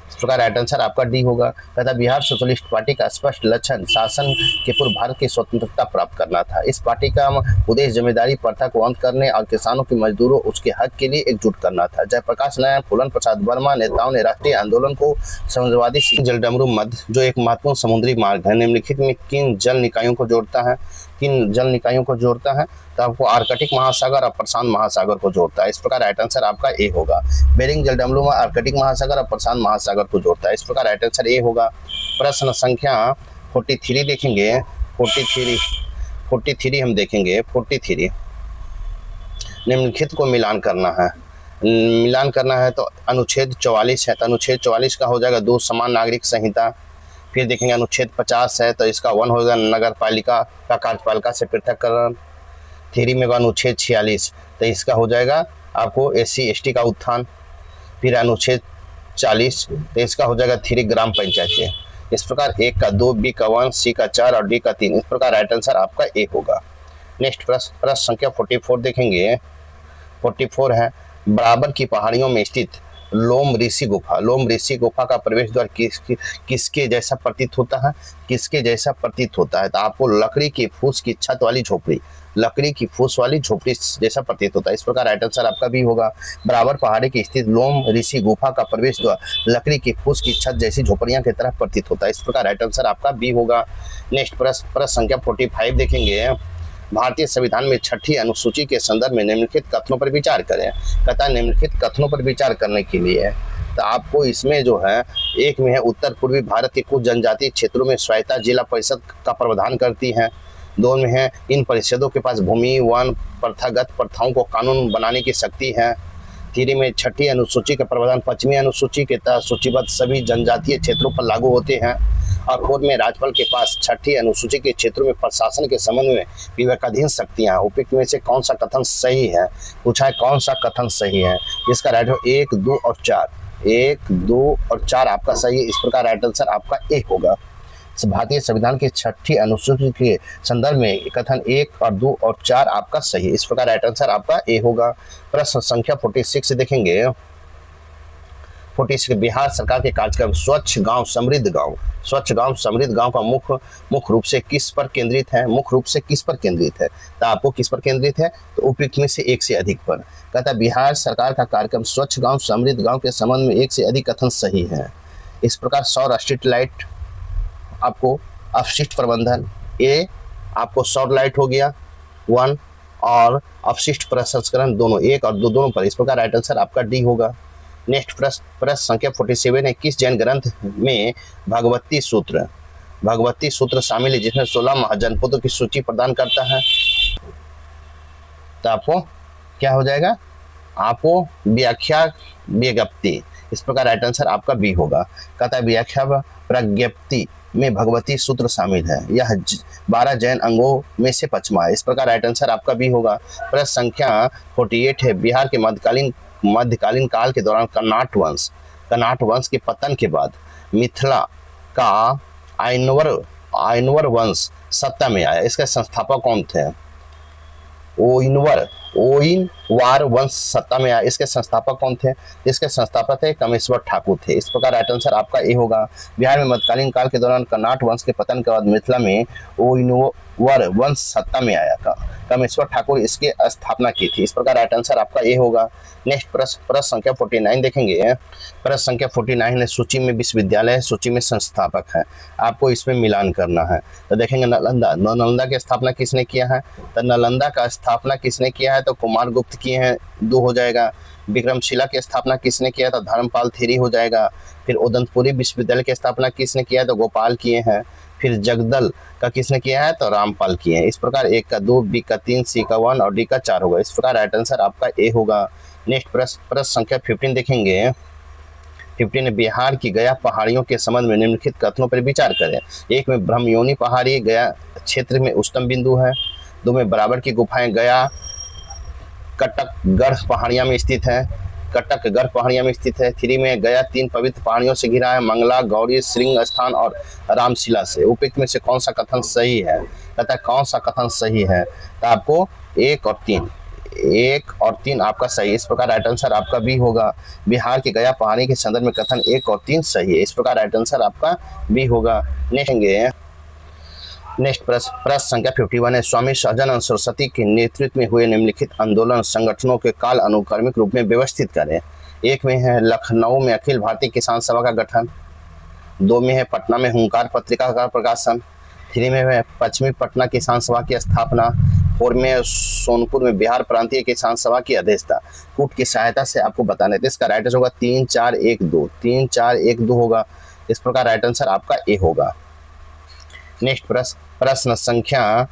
इस प्रकार राइट आंसर आपका डी होगा। तथा बिहार सोशलिस्ट पार्टी का स्पष्ट लक्ष्य शासन के पूर्व भारत की स्वतंत्रता प्राप्त करना था। इस पार्टी का उद्देश्य जमींदारी प्रथा को अंत करने और किसानों की मजदूरों उसके हक के लिए एकजुट करना था। जयप्रकाश नारायण, फूलन प्रसाद वर्मा नेताओं ने राष्ट्रीय आंदोलन को समाजवादी जलडमरू मध्य जो एक महत्वपूर्ण समुद्री मार्ग है निम्नलिखित में किन जल निकायों को जोड़ता है? किन जल निकायों को जोड़ता है? तो आपको आर्कटिक महासागर और प्रशांत महासागर को जोड़ता है। इस प्रकार राइट आंसर आपका ए होगा। बेरिंग जलडमरू आर्कटिक महासागर और प्रशांत महासागर को जोड़ता है। इस प्रकार राइट आंसर ए होगा। प्रश्न संख्या 43 देखेंगे। 43 हम देखेंगे। 43 निम्नलिखित को मिलान करना है तो अनुच्छेद 44 है, तो अनुच्छेद 44 का हो जाएगा 2 समान नागरिक संहिता। फिर देखेंगे अनुच्छेद 50 है तो इसका 1 होगा नगर पालिका का कार्यपालिका से पृथककरण। 3 में अनुच्छेद 46 तो इसका हो जाएगा आपको SC ST का उत्थान। फिर अनुच्छेद 40 तो इसका हो जाएगा 3 ग्राम पंचायतें। इस प्रकार 1 का 2, B का 1, C का 4 और D का 3। इस प्रकार राइट आंसर आपका ए होगा। नेक्स्ट प्रश्न संख्या 44 देखेंगे। 44 है, बराबर की पहाड़ियों में स्थित लोम ऋषि गुफा का प्रवेश द्वार किसके जैसा प्रतीत होता है? किसके जैसा प्रतीत होता है? तो आपको लकड़ी की फूस की छत वाली झोपड़ी, लकड़ी की फूस वाली झोपड़ी जैसा प्रतीत होता है। इस प्रकार राइट आंसर आपका भी होगा। बराबर पहाड़ी की स्थित लोम ऋषि गुफा का प्रवेश द्वार लकड़ी की फूस की छत जैसी झोपड़ियां की तरह प्रतीत होता है। इस प्रकार राइट आंसर आपका बी होगा। नेक्स्ट प्रश्न संख्या 45 देखेंगे। भारतीय संविधान में 6ठी अनुसूची के संदर्भ में निम्नलिखित कथनों पर विचार करें। कहता है निम्नलिखित कथनों पर विचार करने के लिए तो आपको इसमें जो है, एक में है उत्तर पूर्वी भारत के कुछ जनजातीय क्षेत्रों में स्वायत्ता जिला परिषद का प्रावधान करती हैं। दो में है इन परिषदों के पास भूमि वन प्रथागत प्रथाओं को कानून बनाने की शक्ति है। तीसरी में छठी अनुसूची का प्रावधान पश्चिमी अनुसूची के तहत सूचीबद्ध सभी जनजातीय क्षेत्रों पर लागू होते हैं। और फोर्थ में राज्यपाल के पास छठी अनुसूची के क्षेत्रों में प्रशासन के संबंध में विवेकाधीन शक्तियां। उपयुक्त में से कौन सा कथन सही है, पूछा है कौन सा कथन सही है। इसका राइट हो 1, 2 और 4। 1, 2 और 4 आपका सही है। इस प्रकार राइट आंसर आपका ए होगा। भारतीय संविधान की छठी अनुसूची के संदर्भ में कथन 1 और 2 और 4 आपका सही है। इस प्रकार राइट आंसर आपका ए होगा। प्रश्न संख्या 46 देखेंगे। 46 बिहार सरकार के कार्यक्रम स्वच्छ गांव समृद्ध गांव, स्वच्छ गांव समृद्ध गांव का मुख्य रूप से किस पर केंद्रित है? मुख्य रूप से किस पर केंद्रित है? तो आपको किस पर केंद्रित है? तो उपयुक्त में से एक से अधिक पर। कहता है बिहार सरकार का कार्यक्रम स्वच्छ गांव समृद्ध गांव के संबंध में एक से अधिक कथन सही है। इस प्रकार सौर स्ट्रीट लाइट आपको, अपशिष्ट प्रबंधन ए आपको सौर लाइट हो गया 1, और अपशिष्ट प्रसंस्करण दोनों 1 और 2 दोनों पर। इस प्रकार राइट आंसर आपका डी होगा। नेक्स्ट प्रश्न संख्या 47 है। किस जैन ग्रंथ में भगवती सूत्र शामिल है जिसमें 16 महाजनपदों की सूची प्रदान करता है? तो आपको क्या हो जाएगा? आपको व्याख्या विज्ञप्ति। इस प्रकार राइट आंसर आपका बी होगा। कहता है व्याख्या प्रज्ञप्ति में भगवती सूत्र शामिल है, यह 12 जैन अंगों में से 5वां है। इस प्रकार राइट आंसर आपका बी होगा। प्रश्न संख्या 48 है। बिहार के मध्यकालीन काल के दौरान कनाट वंश के पतन के बाद मिथिला का आइनवर वंश सत्ता में आया। इसके संस्थापक कौन थे? ओइनवार वंश सत्ता में आया। इसके संस्थापक कौन थे? इसके संस्थापक थे कामेश्वर ठाकुर थे। इस प्रकार राइट आंसर आपका ए होगा। बिहार में मध्यकालीन काल के दौरान कनाट वंश के पतन के बाद मिथिला में ओइनवर वंश सत्ता में आया। कामेश्वर ठाकुर इसकी स्थापना की थी। इस प्रकार राइट आंसर आपका ए होगा। नेक्स्ट प्रश्न संख्या 49 देखेंगे। प्रश्न संख्या 49 है। सूची में विश्वविद्यालय, सूची में संस्थापक है, आपको इसमें मिलान करना है। तो देखेंगे नालंदा की स्थापना किसने किया है? तो नालंदा का स्थापना किसने किया है? तो कुमार गुप्त किए हैं, 2 हो जाएगा। विक्रमशिला की स्थापना किसने किया? तो धर्मपाल 3 हो जाएगा। फिर उदंतपुरी विश्वविद्यालय की स्थापना किसने किया है? तो गोपाल किए हैं। फिर जगदल का किसने किया है? तो रामपाल किए हैं। इस प्रकार 1 का 2, बी का 3, सी का 1 और डी का 4 होगा। इस प्रकार राइट आंसर आपका ए होगा। नेक्स्ट प्रश्न संख्या 15 देखेंगे। 15 बिहार की गया पहाड़ियों के संबंध में निम्नलिखित कथनों पर विचार करें। 1 में ब्रह्मयोनी पहाड़ी गया क्षेत्र में उच्चतम बिंदु है। 2 में बराबर की गुफाएं गया कटकगढ़ पहाड़ियां में स्थित है। 3 में गया 3 पवित्र पहाड़ियों से घिरा है, मंगला, गौरी, श्रृंग स्थान और रामशिला से। उपयुक्त में से कौन सा कथन सही है? कहता है कौन सा कथन सही है? तो आपको 1 और 3 आपका सही। इस प्रकार राइट आंसर आपका बी होगा। बिहार की गया पहाड़ी के संदर्भ में कथन 1 और 3 सही है। इस प्रकार राइट आंसर आपका बी होगा। नेक्स्ट प्रश्न संख्या 51 है। स्वामी सहजानंद सरस्वती के नेतृत्व में हुए निम्नलिखित आंदोलन संगठनों के काल अनुक्रमिक रूप में व्यवस्थित करें। 1 में है लखनऊ में अखिल भारतीय किसान सभा का गठन। 2 में है पटना में हुंकार पत्रिका का प्रकाशन। 3 में है पश्चिमी पटना किसान सभा की स्थापना। 4 में सोनपुर में बिहार प्रांतीय किसान सभा की अध्यक्षता। कूट की सहायता से आपको बताने थे। इसका राइट आंसर होगा 3, 4, 1, 2। 3, 4, 1, 2 होगा। इस प्रकार राइट आंसर आपका ए होगा। नेक्स्ट प्रश्न संख्या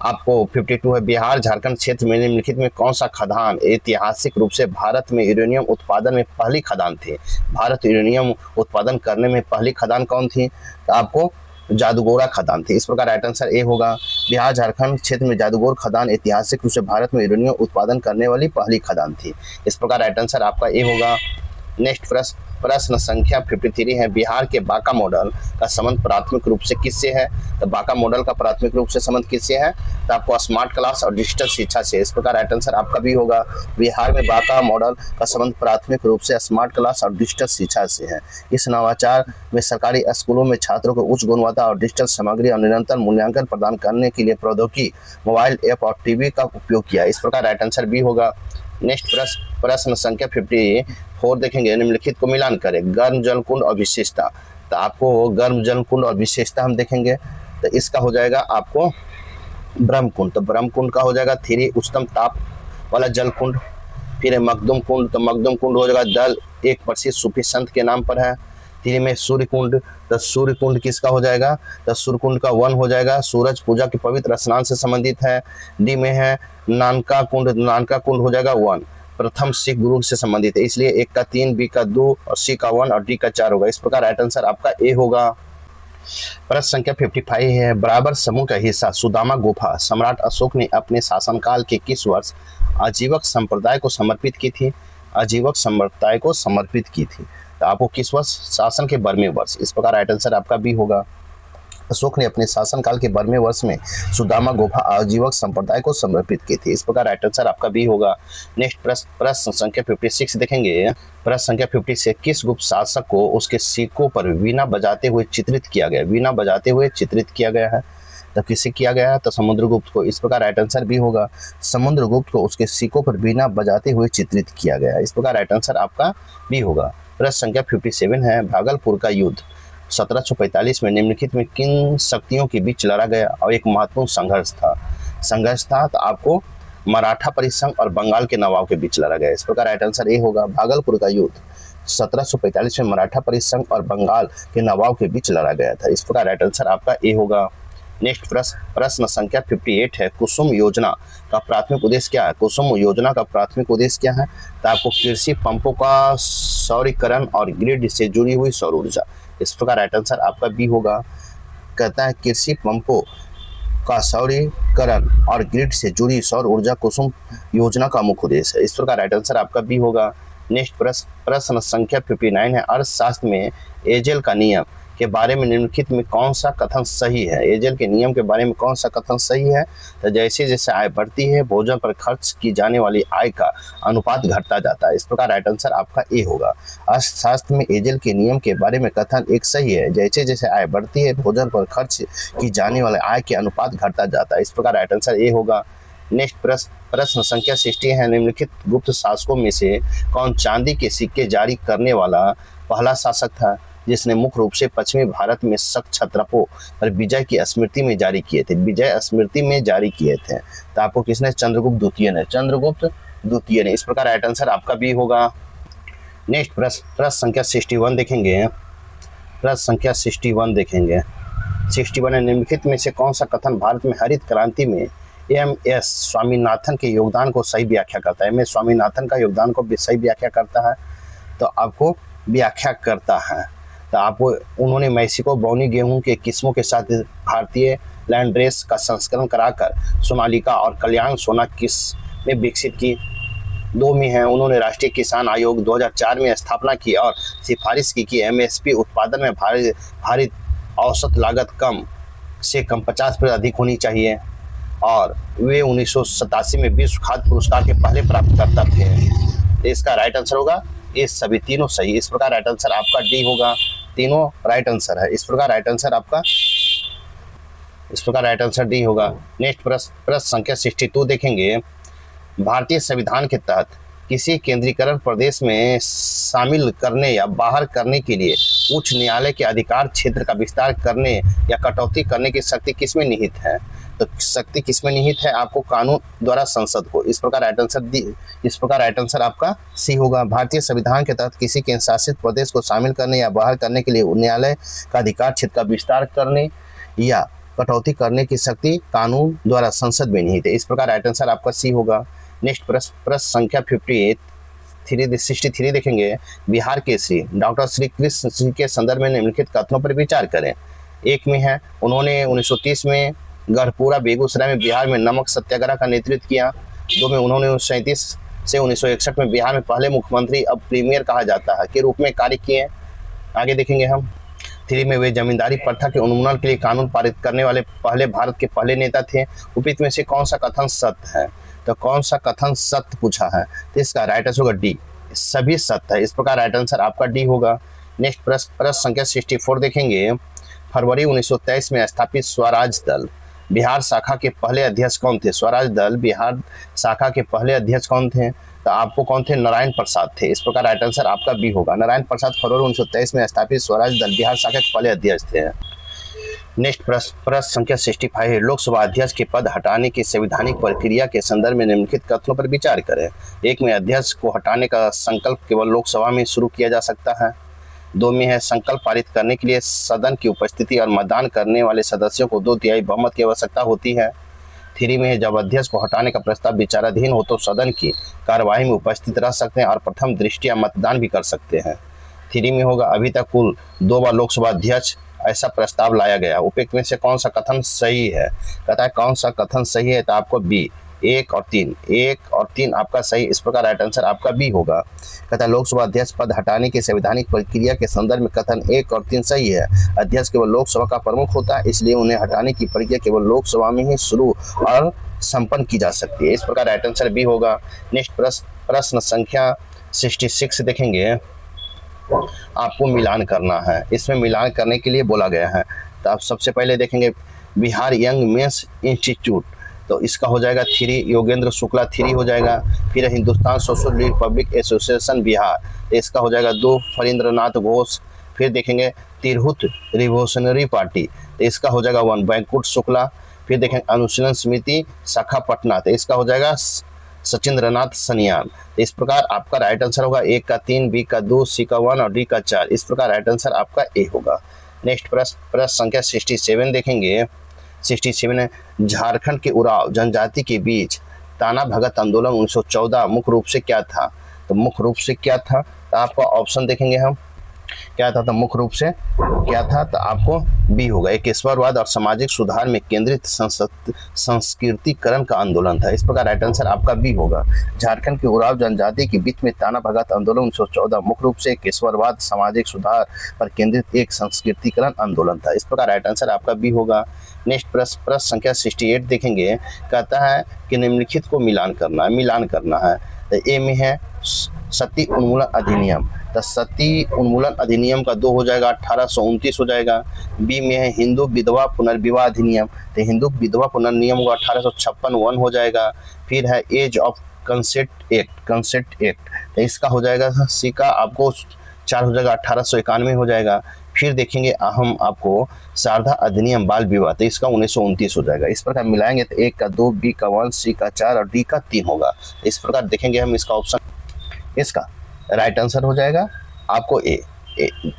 आपको 52 है। बिहार झारखंड क्षेत्र में निम्नलिखित में कौन सा खदान ऐतिहासिक रूप से भारत में यूरेनियम उत्पादन में पहली खदान थी? भारत यूरेनियम उत्पादन करने में पहली खदान कौन थी? तो आपको जादूगोरा खदान थी। इस प्रकार राइट आंसर ए होगा। बिहार झारखंड क्षेत्र में जादूगोर खदान ऐतिहासिक रूप से भारत में यूरेनियम उत्पादन करने वाली पहली खदान थी। इस प्रकार राइट आंसर आपका ए होगा। नेक्स्ट प्रश्न संख्या 53 है। बिहार के बांका मॉडल का संबंध प्राथमिक रूप से किससे है? तो बांका मॉडल का प्राथमिक रूप से संबंध किससे है? तो आपको स्मार्ट क्लास और डिजिटल शिक्षा से। इस प्रकार राइट आंसर आपका भी होगा। बिहार में बांका मॉडल का संबंध प्राथमिक रूप से स्मार्ट क्लास और डिजिटल शिक्षा से है। इस नवाचार में सरकारी स्कूलों में छात्रों को उच्च गुणवत्ता और डिजिटल सामग्री और निरंतर मूल्यांकन प्रदान करने के लिए प्रौद्योगिकी, मोबाइल ऐप और टीवी का उपयोग किया। इस प्रकार राइट आंसर भी होगा। नेक्स्ट प्रश्न संख्या 54 देखेंगे। निम्नलिखित को मिलान करें। गर्म जल कुंड और विशेषता। तो आपको गर्म जल कुंड और विशेषता हम देखेंगे। तो इसका हो जाएगा आपको ब्रह्म कुंड। तो ब्रह्म कुंड का हो जाएगा 3 उच्चतम ताप वाला जल कुंड। फिर है मखदुम कुंड, तो मखदुम कुंड हो जाएगा दल एक प्रसिद्ध सूफी संत के नाम पर है। तीन में सूर्य कुंड, तो सूर्य कुंड किसका हो जाएगा, तो सूर्य कुंड का वन हो जाएगा, सूरज पूजा के पवित्र स्नान से संबंधित है। डी में है नानका कुंड, नानका कुंड हो जाएगा वन, प्रथम सिख गुरु से संबंधित है, इसलिए एक का 3, बी का 2 और सी का 1 और डी का 4 होगा। इस प्रकार राइट आंसर आपका ए होगा। प्रश्न संख्या 55 है, बराबर समूह का हिस्सा सुदामा गुफा सम्राट अशोक ने अपने शासनकाल के किस वर्ष आजीवक संप्रदाय को समर्पित की थी, आजीवक संप्रदाय को समर्पित की थी, तो आपको किस वर्ष, शासन के 12वें वर्ष। इस प्रकार राइट आंसर आपका बी होगा। अशोक ने अपने शासनकाल के 12वें वर्ष में सुदामा गुफा आजीवक संप्रदाय को समर्पित की थी। इस प्रकार राइट आंसर आपका बी होगा। नेक्स्ट प्रश्न संख्या 56 देखेंगे। प्रश्न संख्या 56, किस गुप्त शासक को उसके सिक्कों पर वीणा बजाते हुए चित्रित किया गया, वीणा बजाते हुए चित्रित किया गया है, तब किसे किया गया है, तो समुद्रगुप्त को। इस प्रकार राइट आंसर भी होगा, समुद्रगुप्त को उसके सिक्कों पर वीणा बजाते हुए चित्रित किया गया है। इस प्रकार राइट आंसर आपका बी होगा। प्रश्न संख्या 57 है, भागलपुर का युद्ध 1745 में निम्नलिखित में किन शक्तियों के बीच लड़ा गया और एक महत्वपूर्ण संघर्ष था, तो आपको मराठा परिसंघ और बंगाल के नवाब के बीच लड़ा गया। इस प्रकार राइट आंसर ए होगा। भागलपुर का युद्ध 1745 में मराठा परिसंघ और बंगाल के नवाब के बीच लड़ा गया था। इस प्रकार राइट आंसर आपका ए होगा। नेक्स्ट प्रश्न संख्या 58 है, कुसुम योजना का प्राथमिक उद्देश्य क्या है, कुसुम योजना का प्राथमिक उद्देश्य क्या है, तो आपको कृषि पंपों का सौरीकरण और ग्रिड से जुड़ी हुई सौर ऊर्जा। इस प्रकार राइट आंसर आपका बी होगा। कहता है कृषि पंपों का सौरीकरण और ग्रिड से जुड़ी सौर ऊर्जा कुसुम योजना का मुख्य उद्देश्य है। इस प्रकार राइट आंसर आपका बी होगा। नेक्स्ट प्रश्न संख्या 59 है, अर्थशास्त्र में एजेल का नियम के बारे में निम्नलिखित में कौन सा कथन सही है, एजेल के नियम के बारे में कौन सा कथन सही है, तो जैसे जैसे आय बढ़ती है भोजन पर खर्च की जाने वाली आय का अनुपात घटता जाता है। इस प्रकार राइट आंसर आपका ए होगा। अर्थशास्त्र में एजेल के नियम के बारे में कथन एक सही है, जैसे जैसे आय बढ़ती है भोजन पर खर्च की जाने वाले आय के अनुपात घटता जाता है। इस प्रकार राइट आंसर ए होगा। नेक्स्ट प्रश्न संख्या 60 है, निम्नलिखित गुप्त शासकों में से कौन चांदी के सिक्के जारी करने वाला पहला शासक था, जिसने मुख्य रूप से पश्चिमी भारत में शक क्षत्रपों पर विजय की स्मृति में जारी किए थे, विजय स्मृति में जारी किए थे, तो आपको किसने, चंद्रगुप्त द्वितीय ने, चंद्रगुप्त द्वितीय ने। इस प्रकार राइट आंसर आपका बी होगा। नेक्स्ट प्रश्न संख्या 61 देखेंगे। प्रश्न संख्या 61 देखेंगे। 61 है, निम्नलिखित में से कौन सा कथन भारत में हरित क्रांति में एम.एस. स्वामीनाथन के योगदान को सही व्याख्या करता है, एम.एस. स्वामीनाथन का योगदान को सही व्याख्या करता है, तो आपको व्याख्या करता है, तो आपको उन्होंने मैक्सिको बोनी गेहूं के किस्मों के साथ भारतीय लैंड्रेस का संस्करण कराकर सोनालिका और कल्याण सोना किस्में विकसित की। 2 में है, उन्होंने राष्ट्रीय किसान आयोग 2004 में स्थापना की और सिफारिश की कि एमएसपी उत्पादन में भारित औसत लागत कम से कम 50% अधिक होनी चाहिए, और वे 1987 में विश्व खाद्य पुरस्कार के पहले प्राप्तकर्ता थे। इसका राइट आंसर होगा ये सभी तीनों सही। इस प्रकार राइट आंसर आपका डी होगा, तीनों राइट आंसर है। इस प्रकार राइट आंसर डी होगा। नेक्स्ट प्रश्न संख्या 62 देखेंगे। भारतीय संविधान के तहत किसी केंद्रीकरण प्रदेश में शामिल करने या बाहर करने के लिए उच्च न्यायालय के अधिकार क्षेत्र का विस्तार करने या कटौती करने की शक्ति किसमें निहित है, तो शक्ति किसमें निहित है, आपको कानून द्वारा संसद को। इस प्रकार राइट आंसर आपका सी होगा। भारतीय संविधान के तहत किसी केंद्र शासित प्रदेश को शामिल करने या बाहर करने के लिए न्यायालय का अधिकार क्षेत्र का विस्तार करने या कटौती करने की शक्ति कानून द्वारा संसद में निहित है। इस प्रकार राइट आंसर आपका सी होगा। नेक्स्ट प्रश्न संख्या 63 देखेंगे। बिहार के श्री डॉक्टर श्री कृष्ण सिंह के संदर्भ में निम्नलिखित कथनों पर विचार करें। एक में है, उन्होंने 1930 में गढ़पुरा बेगूसराय में बिहार में नमक सत्याग्रह का नेतृत्व किया। 2 में, उन्होंने 1937 से 1961 में बिहार में पहले मुख्यमंत्री अब प्रीमियर कहा जाता है के रूप में कार्य किए। आगे देखेंगे हम। 3 में, वे जमींदारी प्रथा के उन्मूलन के लिए कानून पारित करने वाले भारत के पहले नेता थे। उपयुक्त में से कौन सा कथन सत्य है, तो कौन सा कथन सत्य पूछा है, तो इसका राइट आंसर होगा डी, सभी सत्य है। इस प्रकार राइट आंसर आपका डी होगा। नेक्स्ट प्रश्न संख्या 64 देखेंगे। फरवरी 1923 में स्थापित स्वराज दल बिहार शाखा के पहले अध्यक्ष कौन थे, स्वराज दल बिहार शाखा के पहले अध्यक्ष कौन थे, तो आपको कौन थे, नारायण प्रसाद थे। इस प्रकार राइट आंसर आपका बी होगा। नारायण प्रसाद फरवरी 1923 में स्थापित स्वराज दल बिहार शाखा के पहले अध्यक्ष थे। नेक्स्ट प्रश्न संख्या 65 है, लोकसभा अध्यक्ष के पद हटाने की संवैधानिक प्रक्रिया के संदर्भ में निम्नलिखित कथनों पर विचार करें। एक में अध्यक्ष को हटाने का संकल्प केवल लोकसभा में शुरू किया जा सकता है। दो में है संकल्प पारित करने के लिए सदन की उपस्थिति और मतदान करने वाले सदस्यों को 2/3 बहुमत की आवश्यकता होती है। 3 में है जब अध्यक्ष को हटाने का प्रस्ताव विचाराधीन हो तो सदन की कार्यवाही में उपस्थित रह सकते हैं और प्रथम दृष्टया मतदान भी कर सकते हैं। 3 में होगा अभी तक कुल 2 बार लोकसभा अध्यक्ष ऐसा प्रस्ताव लाया गया, उपयुक्त में से कौन सा कथन सही है। कहता है कौन सा कथन सही है, तो आपको बी 1 और 3 आपका सही। इस प्रकार राइट आंसर आपका बी होगा। कहता है लोकसभा अध्यक्ष पद हटाने की संवैधानिक प्रक्रिया के संदर्भ में कथन 1 और 3 सही है। अध्यक्ष केवल लोकसभा का प्रमुख होता है, इसलिए उन्हें हटाने की प्रक्रिया केवल लोकसभा में ही शुरू और संपन्न की जा सकती है। इस प्रकार राइट आंसर बी होगा। नेक्स्ट प्रश्न संख्या 66 देखेंगे। आपको मिलान करना है, इसमें मिलान करने के लिए बोला गया है। तो आप सबसे पहले देखेंगे बिहार यंग मेंस इंस्टीट्यूट, तो इसका हो जाएगा 3, योगेंद्र शुक्ला 3 हो जाएगा। फिर Hindustan social Republic association Bihar, तो इसका हो जाएगा 2, फरींद्रनाथ घोष। फिर देखेंगे तिरहुत रिवोल्यूशनरी पार्टी, तो इसका हो जाएगा 1, बैंकुट शुक्ला। फिर देखेंगे अनुशीलन समिति शाखा पटना, तो इसका हो जाएगा सचिंद्रनाथ सनियान। इस प्रकार आपका राइट आंसर होगा ए का 3, बी का 2, सी का 1 और डी का 4। इस प्रकार राइट आंसर आपका ए होगा। नेक्स्ट प्रश्न संख्या 67 देखेंगे। 67 है झारखंड के उरांव जनजाति के बीच ताना भगत आंदोलन 1914 मुख्य रूप से क्या था। तो मुख्य रूप से क्या था, तो आपका ऑप्शन देखेंगे हम क्या था। तो मुख्य रूप से क्या था, तो आपको बी होगा। एक ईश्वरवाद और सामाजिक सुधार में केंद्रित संस्कृतिकरण का आंदोलन था। इस प्रकार राइट आंसर आपका बी होगा। झारखंड के उरांव जनजाति के बीच में ताना भगत आंदोलन 1914 मुख्य रूप से एक ईश्वरवाद सामाजिक सुधार पर केंद्रित एक संस्कृतिकरण आंदोलन था। इस प्रकार राइट आंसर आपका बी होगा। नेक्स्ट प्रश्न संख्या 68 देखेंगे। कहता है कि निम्नलिखित को मिलान करना है। तो ए में है सती उन्मूलन अधिनियम, तो सती उन्मूलन अधिनियम का 2 हो जाएगा, 1829 हो जाएगा। बी में है हिंदू विधवा पुनर्विवाह अधिनियम, तो हिंदू विधवा पुनर्नियम होगा 1856 1 हो जाएगा। फिर है एज ऑफ कंसेंट एक्ट, तो इसका हो जाएगा सी का आपको 4 हो जाएगा, 1891 हो जाएगा। फिर देखेंगे हम आपको शारदा अधिनियम बाल विवाह, तो इसका 1929 हो जाएगा। इस प्रकार मिलाएंगे तो ए का 2, बी का 1, सी का 4 और डी का 3 होगा। इस प्रकार देखेंगे हम इसका ऑप्शन, इसका राइट आंसर हो जाएगा आपको ए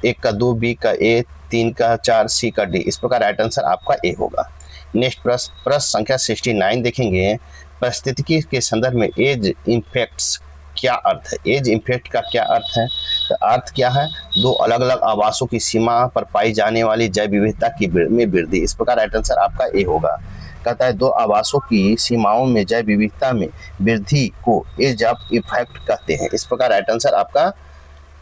1 का 2, बी का ए 3 का 4, सी का डी। इस प्रकार राइट आंसर आपका ए होगा। नेक्स्ट प्रश्न संख्या 69 देखेंगे। परिस्थितिकी के संदर्भ में एज इम्पैक्ट्स क्या अर्थ है। एज इम्पैक्ट का क्या अर्थ है, तो अर्थ क्या है, 2 अलग अलग आवासों की सीमा पर पाई जाने वाली जैव विविधता की में वृद्धि। इस प्रकार राइट आंसर आपका ए होगा। कहता है 2 आवासों की सीमाओं में जैव विविधता में वृद्धि को एज ऑफ इफेक्ट कहते हैं। इस प्रकार राइट आंसर आपका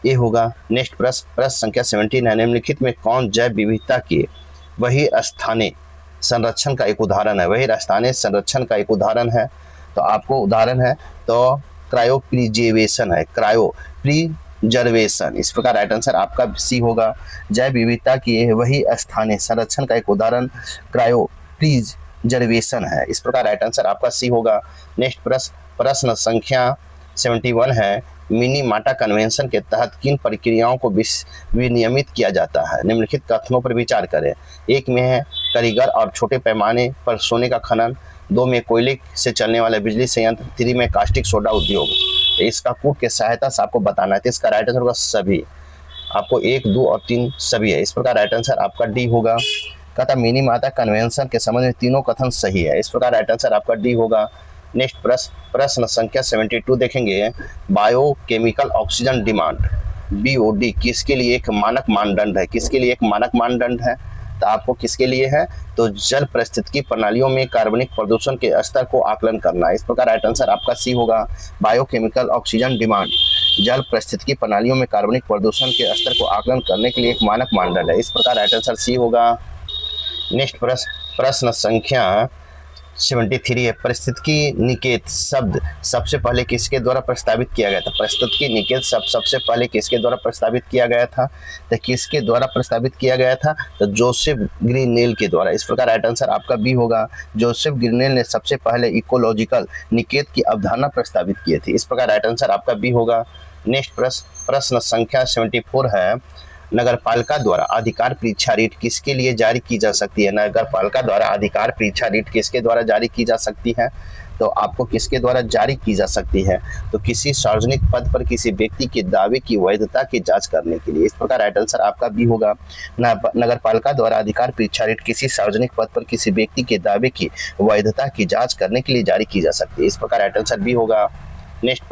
ए होगा। नेक्स्ट प्रश्न संख्या 17 है। निम्नलिखित में कौन जैव विविधता के वही स्थानीय संरक्षण का एक उदाहरण है। वही स्थानीय संरक्षण का एक उदाहरण है, तो आपको उदाहरण है तो क्रायोप्रिजर्वेशन है, क्रायोप्रिजर्वेशन। इस प्रकार राइट आंसर आपका सी होगा। जैव विविधता की वही स्थानीय संरक्षण का एक उदाहरण क्रायोप्रिजर्वेशन है। इस प्रकार राइट आंसर आपका सी होगा। नेक्स्ट प्रश्न संख्या 71 है। मिनीमाटा कन्वेंशन के तहत किन प्रक्रियाओं को विनियमित किया जाता है। निम्नलिखित कथनों पर विचार करें। 1 में है कारीगर और छोटे पैमाने पर सोने का खनन। 2 में कोयले से चलने वाले बिजली संयंत्र। 3 में कास्टिक सोडा उद्योग। तो इसका कूट के सहायता से आपको बताना है, तो इसका राइट आंसर होगा सभी। आपको 1, 2 और 3 सभी है। इस प्रकार राइट आंसर आपका डी होगा। कहता मिनीमाटा कन्वेंशन के संबंध में तीनों कथन सही है। इस प्रकार राइट आंसर आपका डी होगा। नेक्स्ट प्रश्न संख्या 72 देखेंगे। बायोकेमिकल ऑक्सीजन डिमांड BOD किसके लिए एक मानक मानदंड है। किसके लिए एक मानक मानदंड है, तो आपको किसके लिए है, तो जल पारिस्थितिकी प्रणालियों में कार्बनिक प्रदूषण के स्तर को आकलन करना है। इस प्रकार राइट आंसर आपका सी होगा। बायोकेमिकल ऑक्सीजन डिमांड जल पारिस्थितिकी प्रणालियों में कार्बनिक प्रदूषण के स्तर को आकलन करने के लिए एक मानक मानदंड है। इस प्रकार राइट आंसर सी होगा। नेक्स्ट प्रश्न संख्या 73 है। पारिस्थितिकी निकेत शब्द सबसे पहले किसके द्वारा प्रस्तावित किया गया था। पारिस्थितिकी निकेत शब्द सबसे पहले किसके द्वारा प्रस्तावित किया गया था, तो किसके द्वारा प्रस्तावित किया गया था, तो जोसेफ ग्रीनेल के द्वारा। इस प्रकार राइट आंसर आपका बी होगा। जोसेफ ग्रीनेल ने सबसे पहले इकोलॉजिकल निकेत की अवधारणा प्रस्तावित की थी। इस प्रकार राइट आंसर आपका बी होगा। नेक्स्ट प्रश्न संख्या 74 है। नगरपालिका द्वारा अधिकार परीक्षा रीट किसके लिए जारी की जा सकती है? नगरपालिका द्वारा अधिकार परीक्षा रीट किसके द्वारा जारी की जा सकती है? तो आपको किसके द्वारा जारी की जा सकती है? तो किसी सार्वजनिक पद पर किसी व्यक्ति के दावे की वैधता की जांच करने के लिए। इस प्रकार राइट आंसर आपका बी होगा। नगरपालिका द्वारा अधिकार परीक्षा रीट किसी सार्वजनिक पद पर किसी व्यक्ति के दावे की वैधता की जांच करने के लिए जारी की जा सकती है। इस प्रकार राइट आंसर बी होगा। नेक्स्ट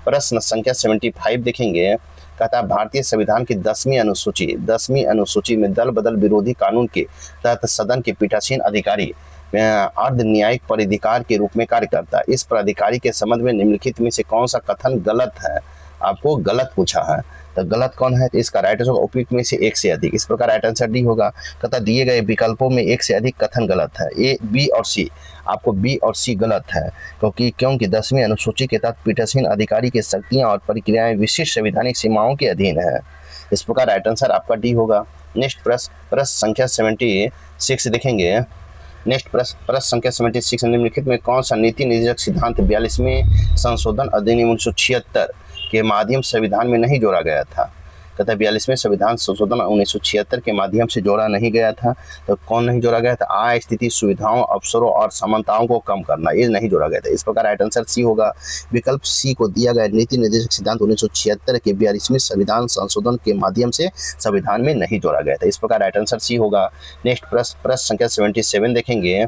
प्रश्न संख्या 75 देखेंगे। कहता है भारतीय संविधान की 10वीं अनुसूची में दल बदल विरोधी कानून के तहत सदन के पीठासीन अधिकारी अर्ध न्यायिक प्राधिकार के रूप में कार्य करता है। इस प्राधिकारी के संबंध में निम्नलिखित में से कौन सा कथन गलत है? आपको गलत पूछा है, तो गलत कौन है? तो इसका राइट आंसर उपयुक्त में से एक से अधिक। इस प्रकार राइट आंसर डी होगा। कहता दिए गए विकल्पों में एक से अधिक कथन गलत है। ए, बी और सी। आपको बी और सी गलत है, क्योंकि 10वीं अनुसूची के तहत पीठासीन अधिकारी की शक्तियां और प्रक्रियाएं विशिष्ट संवैधानिक सीमाओं के अधीन है। इस प्रकार राइट आंसर आपका डी होगा। नेक्स्ट प्रश्न संख्या 76 देखेंगे। नेक्स्ट प्रश्न संख्या 76 निम्नलिखित में कौन सा नीति निर्देशक सिद्धांत 42वें संशोधन अधिनियम 1976 के माध्यम से संविधान में नहीं जोड़ा गया था? कहता है 42वें संविधान संशोधन 1976 के माध्यम से जोड़ा नहीं गया था। तो कौन नहीं जोड़ा गया था? आय, स्थिति, सुविधाओं, अवसरों और समानताओं को कम करना, ये नहीं जोड़ा गया था। इस प्रकार राइट आंसर सी होगा। विकल्प सी को दिया गया नीति निर्देशक सिद्धांत 1976 के 42वें संविधान संशोधन के माध्यम से संविधान में नहीं जोड़ा गया था। इस प्रकार राइट आंसर सी होगा। नेक्स्ट प्रश्न संख्या 77 देखेंगे।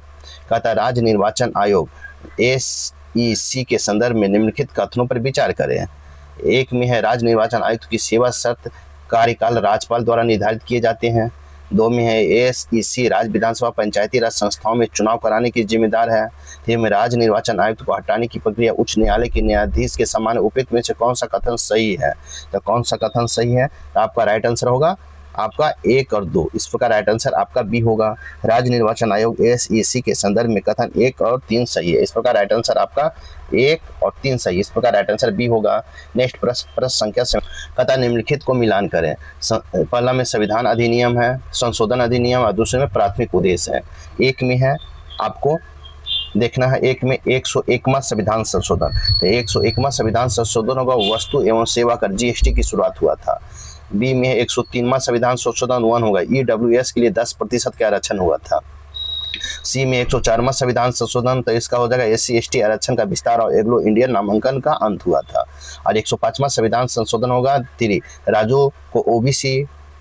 कहता है राज्य निर्वाचन आयोग SEC के संदर्भ में निम्नलिखित कथनों पर विचार करें। एक में है राज्य निर्वाचन आयुक्त की सेवा शर्त कार्यकाल राज्यपाल द्वारा निर्धारित किए जाते हैं। 2 में है SEC राज्य विधानसभा पंचायती राज संस्थाओं में चुनाव कराने की जिम्मेदार है। 3 में राज्य निर्वाचन आयुक्त को हटाने की प्रक्रिया उच्च न्यायालय के न्यायाधीश के समान उपयुक्त में से कौन सा कथन सही है? तो कौन सा कथन सही है? तो आपका राइट आंसर होगा आपका 1 और 2। इस प्रकार राइट आंसर आपका बी होगा। राज्य निर्वाचन आयोग SEC के संदर्भ में कथन 1 और 3 सही है। इस प्रकार राइट आंसर आपका 1 और 3 सही। इस प्रकार राइट आंसर बी होगा। नेक्स्ट प्रश्न संख्या कहता निम्नलिखित को मिलान करें। पहला में संविधान अधिनियम है, संशोधन अधिनियम, और दूसरे में प्राथमिक उद्देश्य है। एक में है आपको देखना है, एक में 101वां संविधान संशोधन। तो 101वां संविधान संशोधन होगा वस्तु एवं सेवा कर GST की शुरुआत हुआ था। बी में 103वां संविधान संशोधन 1 होगा, EWS के लिए 10% का आरक्षण हुआ था। सी में 104वां संविधान संशोधन, तो इसका हो जाएगा SC/ST आरक्षण का विस्तार और एंग्लो इंडियन नामांकन का अंत हुआ था। और 105वां संविधान संशोधन होगा 3 राज्यों को OBC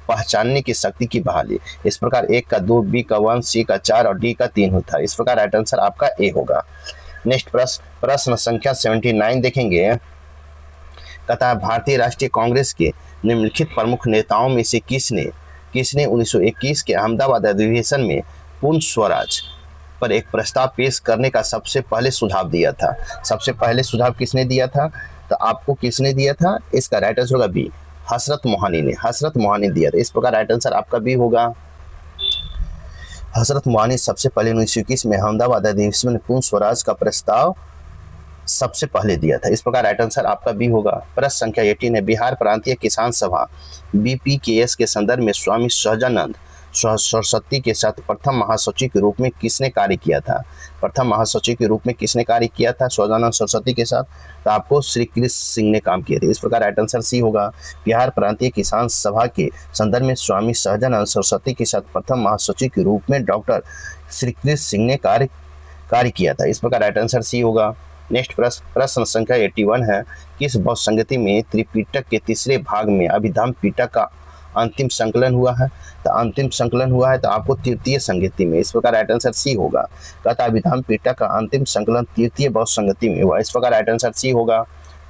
पहचानने की शक्ति की बहाली। इस प्रकार 1 का 2, बी का 1, सी का 4 और डी का 3 होता है। इस प्रकार राइट आंसर आपका ए होगा। नेक्स्ट प्रश्न संख्या 79 देखेंगे। कहता है भारतीय राष्ट्रीय कांग्रेस के निम्नलिखित प्रमुख नेताओं में से किसने 1921 के अहमदाबाद अधिवेशन में पूर्ण स्वराज पर एक प्रस्ताव पेश करने का सबसे पहले सुझाव दिया था? सबसे पहले सुझाव किसने दिया था? तो आपको किसने दिया था? इसका राइट आंसर होगा बी, हसरत मोहानी ने। हसरत मोहानी दिया था। इस प्रकार राइट आंसर आपका बी होगा। हसरत मोहानी सबसे पहले 1921 में अहमदाबाद अधिवेशन में पूर्ण स्वराज का प्रस्ताव सबसे पहले दिया था। इस प्रकार राइट आंसर आपका बी होगा। प्रश्न संख्या 18 है। बिहार प्रांतीय किसान सभा BPKS के संदर्भ में स्वामी सहजानंद सरस्वती के साथ प्रथम महासचिव के रूप में किसने कार्य किया था? प्रथम महासचिव के रूप में किसने कार्य किया था सहजानंद सरस्वती के साथ? तो आपको श्री कृष्ण सिंह ने काम किए थे। इस प्रकार राइट आंसर सी होगा। बिहार प्रांतीय किसान सभा के संदर्भ में स्वामी सहजानंद सरस्वती के साथ प्रथम महासचिव के रूप में डॉक्टर श्री कृष्ण सिंह ने कार्य किया था। इस प्रकार राइट आंसर सी होगा। नेक्स्ट प्रश्न संख्या 81 है। किस बौद्ध संगति में त्रिपिटक के तीसरे भाग में अभिधाम पिटक का अंतिम संकलन हुआ है? तो अंतिम संकलन हुआ है तो आपको तृतीय संगति में। इस प्रकार राइट आंसर सी होगा। कहता अभिधाम पिटक का अंतिम संकलन तृतीय बौद्ध संगति में हुआ। इस प्रकार राइट आंसर सी होगा।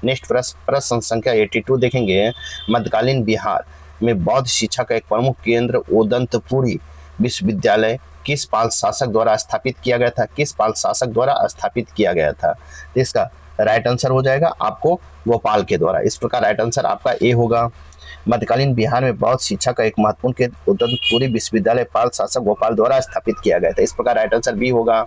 नेक्स्ट प्रश्न संख्या 82 देखेंगे। मध्यकालीन बिहार में बौद्ध शिक्षा का एक प्रमुख केंद्र उदंतपुरी विश्वविद्यालय किस पाल शासक द्वारा स्थापित किया गया था? किस पाल शासक द्वारा स्थापित किया गया था? इसका राइट आंसर हो जाएगा आपको गोपाल के द्वारा। इस प्रकार राइट आंसर आपका ए होगा। मध्यकालीन बिहार में बौद्ध शिक्षा का एक महत्वपूर्ण केंद्र उदंतपुरी विश्वविद्यालय पाल शासक गोपाल द्वारा स्थापित किया गया था। इस प्रकार राइट आंसर बी होगा।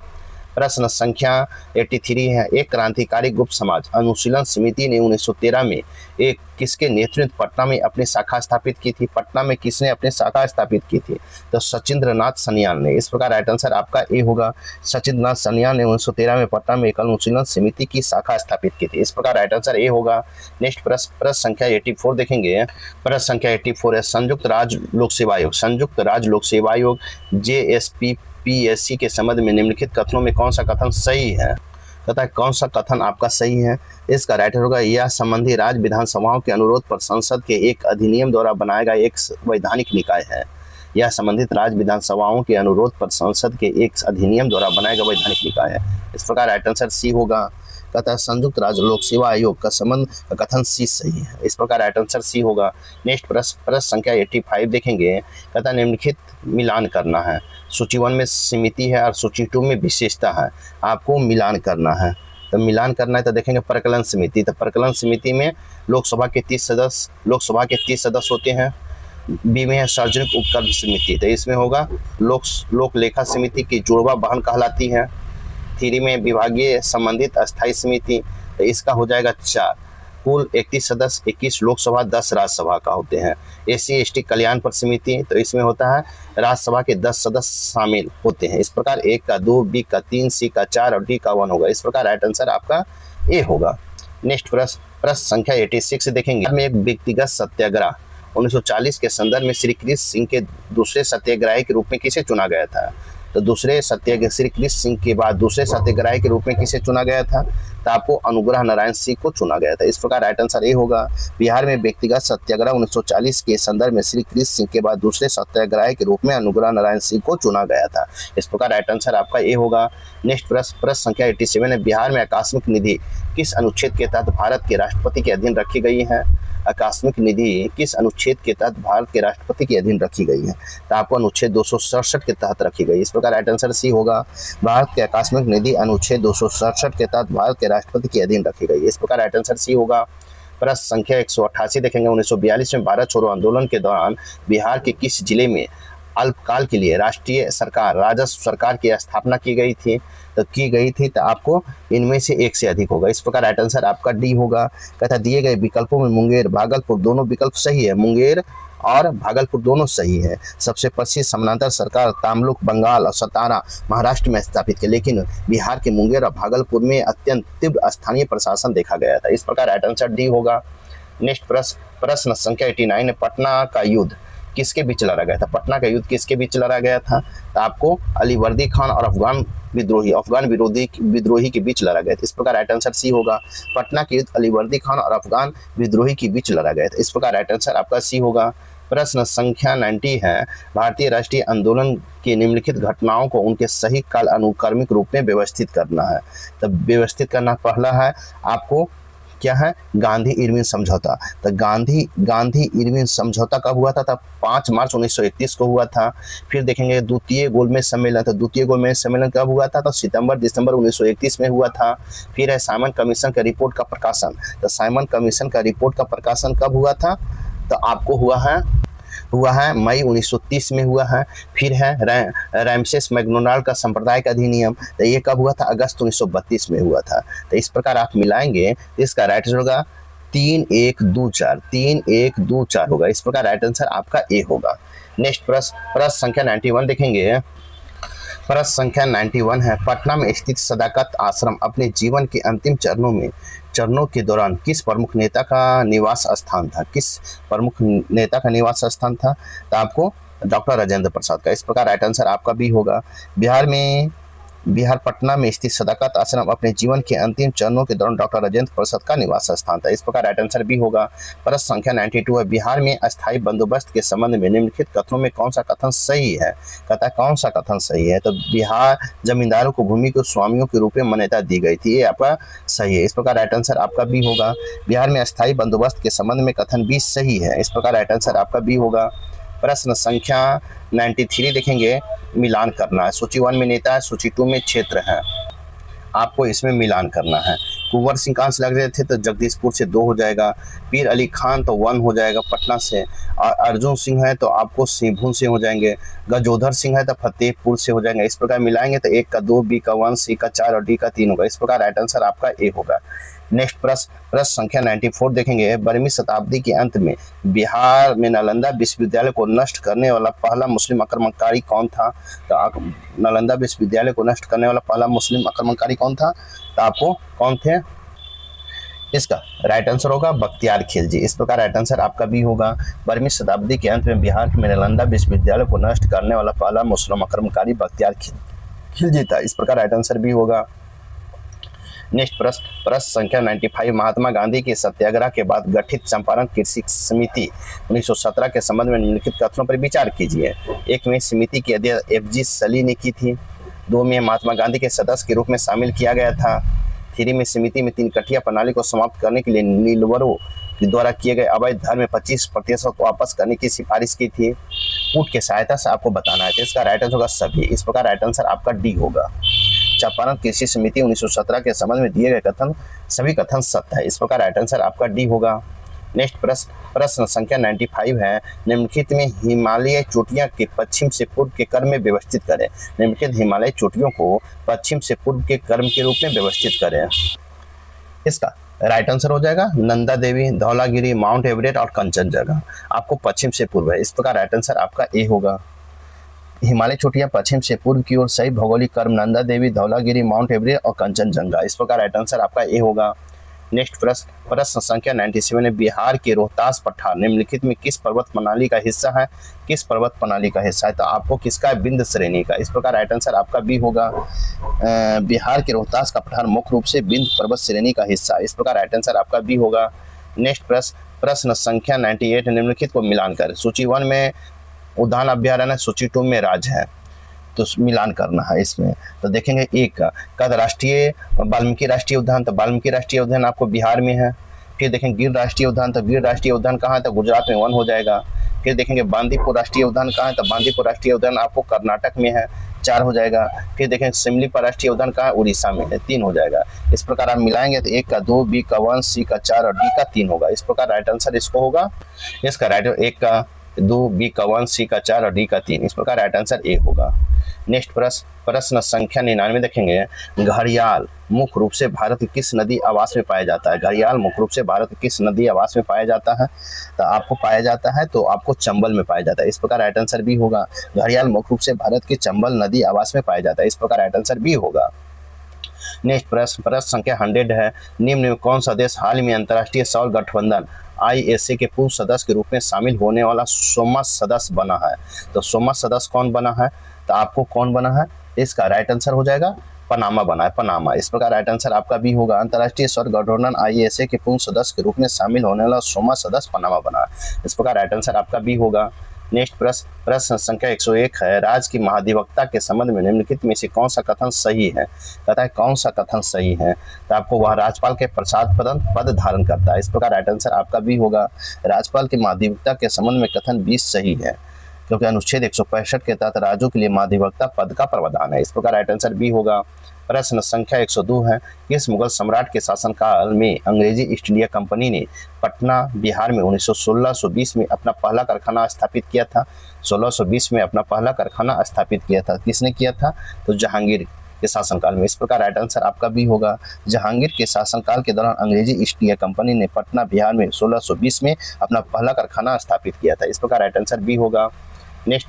प्रश्न संख्या 83 है, एक क्रांतिकारी गुप्त समाज अनुशीलन समिति ने 1913 में एक किसके नेतृत्व पटना में अपनी शाखा स्थापित की थी? पटना में किसने अपनी शाखा स्थापित की थी? तो सचिंद्रनाथ सन्याल ने। इस प्रकार राइट आंसर आपका ए होगा। सचिंद्रनाथ सन्याल ने 1913 में पटना में एक अनुशीलन समिति की शाखा स्थापित की थी। इस प्रकार राइट आंसर ए होगा। नेक्स्ट प्रश्न संख्या 84 देखेंगे। प्रश्न संख्या 84 है, संयुक्त राज्य लोक सेवा आयोग, संयुक्त राज्य लोक सेवा आयोग JSPPSC के संबंध में निम्नलिखित कथनों में कौन सा कथन सही है? कहता है कौन सा कथन आपका सही है? इसका राइट होगा, यह संबंधी राज्य विधानसभाओं के अनुरोध पर संसद के एक अधिनियम द्वारा बनाया गया एक वैधानिक निकाय है। यह संबंधित राज्य विधानसभाओं के अनुरोध पर संसद के एक अधिनियम द्वारा बनाया गया वैधानिक निकाय है। इस प्रकार राइट आंसर सी होगा। कहता है संयुक्त राज्य लोक सेवा आयोग का संबंध का कथन सी सही है। इस प्रकार राइट आंसर सी होगा। नेक्स्ट प्रश्न संख्या 85 देखेंगे। कहता है निम्नलिखित मिलान करना है। सूची 1 में समिति है और सूची 2 में विशेषता है। आपको मिलान करना है, तो मिलान करना है तो देखेंगे प्रकलन समिति। तो प्रकलन समिति में लोकसभा के 30 सदस्य होते हैं। बी में है सार्वजनिक उपक्रम समिति, तो इसमें होगा लोक लेखा समिति की जुड़वा बहन कहलाती है। 3 में विभागीय संबंधित अस्थायी समिति, तो इसका हो जाएगा 4। कुल 31 सदस्य, 21 लोकसभा 10 राज्यसभा का होते हैं। SC/ST कल्याण पर समिति, तो इसमें होता है राज्यसभा के 10 सदस्य शामिल होते हैं। इस प्रकार A का 2, B का 3, C का 4 और D का 1 होगा। इस प्रकार राइट आंसर आपका ए होगा। नेक्स्ट प्रश्न संख्या 86 देखेंगे। में एक व्यक्तिगत सत्याग्रह 1940 के संदर्भ में श्री कृष्ण सिंह के दूसरे सत्याग्रही के रूप में किसे चुना गया था? तो दूसरे सत्याग्रह श्री कृष्ण सिंह के बाद दूसरे सत्याग्रही के रूप में किसे चुना गया था? तो आपको अनुग्रह नारायण सिंह को चुना गया था। इस प्रकार राइट आंसर ए होगा। बिहार में व्यक्तिगत सत्याग्रह 1940 के संदर्भ में श्री कृष्ण सिंह के बाद दूसरे सत्याग्रही के रूप में अनुग्रह नारायण सिंह को चुना गया था। इस प्रकार राइट आंसर आपका ए होगा। नेक्स्ट प्रश्न संख्या 87 है, बिहार में आकस्मिक निधि किस अनुच्छेद के तहत भारत के राष्ट्रपति के अधीन रखी गई है? आकस्मिक निधि किस अनुच्छेद के तहत भारत के राष्ट्रपति के अधीन रखी गई है? तो आपको अनुच्छेद 267 के तहत रखी गई। इस प्रकार राइट आंसर सी होगा। भारत के आकस्मिक निधि अनुच्छेद 267 के तहत भारत के राष्ट्रपति के अधीन रखी गई। इस प्रकार राइट आंसर सी होगा। प्रश्न संख्या 188 देखेंगे। 1942 में भारत छोड़ो आंदोलन के दौरान बिहार के किस जिले में अल्पकाल के लिए राष्ट्रीय सरकार राजस्व सरकार की स्थापना की गई थी? तो आपको इनमें से एक से अधिक होगा। इस प्रकार राइट आंसर आपका डी होगा। कहता दिए गए विकल्पों में मुंगेर भागलपुर दोनों विकल्प सही है। मुंगेर और भागलपुर दोनों सही है। सबसे प्रसिद्ध समानांतर सरकार तामलुक बंगाल और सतारा महाराष्ट्र में स्थापित की, लेकिन बिहार के मुंगेर और भागलपुर में अत्यंत तीव्र स्थानीय प्रशासन देखा गया था। इस प्रकार राइट आंसर डी होगा। नेक्स्ट प्रश्न संख्या 89 है, पटना का युद्ध किसके बीच लड़ा गया था? पटना का युद्ध किसके बीच लड़ा गया था? तो आपको अलीवर्दी खान और अफगान विद्रोही के बीच लड़ा गया था। इस प्रकार राइट आंसर सी होगा। पटना के युद्ध अलीवर्दी खान और अफगान विद्रोही के बीच लड़ा गया था। इस प्रकार राइट आंसर आपका सी होगा। प्रश्न संख्या 90 है, भारतीय राष्ट्रीय आंदोलन की निम्नलिखित घटनाओं को उनके सही काल अनुक्रमिक रूप में व्यवस्थित करना है। तब व्यवस्थित करना पहला है आपको क्या है? गांधी इरविन समझौता। तो गांधी इरविन समझौता कब हुआ था? तब 5 मार्च 1931 को हुआ था। फिर देखेंगे द्वितीय गोलमेज सम्मेलन। तो द्वितीय गोलमेज सम्मेलन कब हुआ था? तो दिसंबर 1931 में हुआ था। फिर है साइमन कमीशन का रिपोर्ट का प्रकाशन। तो साइमन कमीशन का रिपोर्ट का प्रकाशन कब हुआ था? तो आपको हुआ है मई 1930 में हुआ है। फिर है रैमसेस मैकडोनाल्ड का सांप्रदायिक अधिनियम। तो ये कब हुआ था? अगस्त 1932 में हुआ था। तो इस प्रकार आप मिलाएंगे इसका राइट होगा 3124 होगा। इस प्रकार राइट आंसर आपका ए होगा। नेक्स्ट प्रश्न संख्या 91 देखेंगे। प्रश्न संख्या 91 है, पटना में स्थित सदाकत आश्रम अपने जीवन के अंतिम चरणों के दौरान किस प्रमुख नेता का निवास स्थान था? तो आपको डॉक्टर राजेंद्र प्रसाद का। इस प्रकार राइट आंसर आपका भी होगा। बिहार पटना में स्थित सदाकत आश्रम अपने जीवन के अंतिम चरणों के दौरान डॉक्टर राजेंद्र प्रसाद का निवास स्थान था। इस प्रकार राइट आंसर भी होगा। प्रश्न संख्या 92 है, बिहार में अस्थायी बंदोबस्त के संबंध में निम्नलिखित कथनों में कौन सा कथन सही है? कहता है कौन सा कथन सही है? तो बिहार जमींदारों को भूमि को स्वामियों के रूप में मान्यता दी गई थी। ये आपका सही है। इस प्रकार राइट आंसर आपका भी होगा। बिहार में अस्थायी बंदोबस्त के संबंध में कथन भी सही है। इस प्रकार राइट आंसर आपका भी होगा। प्रश्न संख्या 93 देखेंगे, मिलान करना है। सूची 1 में नेता है, सूची 2 में क्षेत्र है। आपको इसमें मिलान करना है। कुंवर सिंह कहाँ से लग रहे थे तो जगदीशपुर से 2 हो जाएगा। पीर अली खान तो 1 हो जाएगा पटना से। और अर्जुन सिंह है तो आपको सिंहभूम से हो जाएंगे। गजोधर सिंह है तो फतेहपुर से हो जाएंगे। इस प्रकार मिलाएंगे तो 1 का 2, बी का 1, सी का 4 और डी का 3 होगा। इस प्रकार राइट आंसर आपका ए होगा। नेक्स्ट प्रश्न संख्या 94 देखेंगे। 12वीं शताब्दी के अंत में बिहार में नालंदा विश्वविद्यालय को नष्ट करने वाला पहला मुस्लिम आक्रमणकारी कौन था? तो नालंदा विश्वविद्यालय को नष्ट करने वाला पहला मुस्लिम आक्रमणकारी कौन था? तो आपको कौन थे? इसका राइट आंसर होगा बख्तियार खिलजी। इस प्रकार राइट आंसर आपका भी होगा। 12वीं शताब्दी के अंत में बिहार में नालंदा विश्वविद्यालय को नष्ट करने वाला पहला मुस्लिम आक्रमणकारी बख्तियार खिलजी था। इस प्रकार राइट आंसर भी होगा। नेक्स्ट प्रश्न संख्या 95। महात्मा गांधी के सत्याग्रह के बाद गठित चंपारण कृषि समिति 1917 के संबंध में निम्नलिखित कथनों पर विचार कीजिए। 1 में समिति की अध्यक्ष FG सली ने की थी। 2 में महात्मा गांधी के सदस्य के रूप में शामिल किया गया था। 3 में समिति में 3 कठिया प्रणाली को समाप्त करने के लिए नीलवरों के द्वारा किए गए अवैध धर्म में 25% वापस करने की सिफारिश की थी। कूट की सहायता से आपको बताना है। तो इसका राइट आंसर होगा सभी। इस प्रकार राइट आंसर आपका डी होगा। चंपारण कृषि समिति 1917 के संबंध में दिए गए कथन सभी कथन सत्य है। इस प्रकार राइट आंसर आपका डी होगा। नेक्स्ट प्रश्न संख्या 95 है। निम्नलिखित में हिमालय चोटियां के पश्चिम से पूर्व के क्रम में व्यवस्थित करें। निम्नलिखित हिमालय चोटियों को पश्चिम से पूर्व के क्रम के रूप में व्यवस्थित करें। इसका राइट आंसर हो जाएगा नंदा देवी, धौलागिरी, माउंट एवरेस्ट और कंचनजंगा। आपको पश्चिम से पूर्व है। इस प्रकार राइट आंसर आपका ए होगा। हिमालय चोटियां पश्चिम से पूर्व की ओर सही भौगोलिक क्रम नंदा देवी, धौलागिरी, माउंट एवरेस्ट और कंचनजंगा। इस प्रकार राइट आंसर आपका ए होगा। नेक्स्ट प्रश्न संख्या 97 है। बिहार के रोहतास पठार निम्नलिखित में किस पर्वत प्रणाली का हिस्सा है? किस पर्वत प्रणाली का हिस्सा है? तो आपको किसका है? विंध्य श्रेणी का। इस प्रकार राइट आंसर आपका बी होगा। बिहार के रोहतास का पठार मुख्य रूप से विंध्य पर्वत श्रेणी का हिस्सा। इस प्रकार राइट आंसर आपका बी होगा। नेक्स्ट प्रश्न संख्या 98 निम्नलिखित को मिलान कर। सूची 1 में उद्यान अभ्यारण्य, सूची 2 में राज्य है, तो मिलान करना है इसमें। तो देखेंगे एक का राष्ट्रीय वाल्मीकि राष्ट्रीय उद्यान, तो वाल्मीकि राष्ट्रीय उद्यान आपको बिहार में है। फिर देखेंगे गिर राष्ट्रीय उद्यान, तो गिर राष्ट्रीय उद्यान कहाँ है? तो गुजरात में 1 हो जाएगा। फिर देखेंगे बांदीपुर राष्ट्रीय उद्यान कहाँ है? तो बांदीपुर राष्ट्रीय उद्यान आपको कर्नाटक में है, 4 हो जाएगा। फिर देखेंगे सिमलीपाल राष्ट्रीय उद्यान कहाँ है? उड़ीसा में है, 3 हो जाएगा। इस प्रकार आप मिलाएंगे तो 1 का 2, बी का 1, सी का 4 और डी का 3 होगा। इस प्रकार राइट आंसर इसको होगा। इसका राइट 1 का 2, बी का 1, सी का 4 और डी का 3। इस प्रकार राइट आंसर ए होगा। नेक्स्ट प्रश्न संख्या 99 देखेंगे। घड़ियाल मुख्य रूप से भारत की किस नदी आवास में पाया जाता है? घड़ियाल मुख्य रूप से भारत की किस नदी आवास में पाया जाता है? तो आपको पाया जाता है तो आपको चंबल में पाया जाता है। इस प्रकार राइट आंसर भी होगा। घड़ियाल मुख्य रूप से भारत की चंबल नदी आवास में पाया जाता है। इस प्रकार राइट आंसर भी होगा। नेक्स्ट प्रश्न संख्या 100 है। निम्न में कौन सा देश हाल में अंतर्राष्ट्रीय सौर गठबंधन ISA के पूर्व सदस्य के रूप में शामिल होने वाला 100वां सदस्य बना है? तो 100वां सदस्य कौन बना है? तो आपको कौन बना है? इसका राइट आंसर हो जाएगा पनामा बना है, पनामा। इस प्रकार राइट आंसर आपका भी होगा। अंतर्राष्ट्रीय सौर गठबंधन ISA के पूर्व सदस्य के रूप में शामिल होने वाला 100वां सदस्य पनामा बना है। इस प्रकार राइट आंसर आपका भी होगा। नेक्स्ट प्रश्न संख्या 101 है। राज्य की महाधिवक्ता के संबंध में निम्नलिखित में से कौन सा कथन सही है? कहता है कौन सा कथन सही है? तो आपको वह राज्यपाल के प्रसाद पद धारण करता है। इस प्रकार राइट आंसर आपका भी होगा। राज्यपाल की महाधिवक्ता के संबंध में कथन 20 सही है, क्योंकि अनुच्छेद 165 के तहत राज्यों के लिए महाधिवक्ता पद का प्रावधान है। इस प्रकार राइट आंसर भी होगा। प्रश्न संख्या 102 है। किस मुगल सम्राट के शासनकाल में अंग्रेजी ईस्ट इंडिया कंपनी ने पटना बिहार में 1916-20 में अपना पहला कारखाना स्थापित किया था? 1620 में अपना पहला कारखाना स्थापित किया था। किसने किया था? तो जहांगीर के शासनकाल में। इस प्रकार राइट आंसर आपका भी होगा। जहांगीर के शासनकाल के दौरान अंग्रेजी ईस्ट इंडिया कंपनी ने पटना बिहार में 1620 में अपना पहला कारखाना स्थापित किया था। इस प्रकार राइट आंसर भी होगा। नेक्स्ट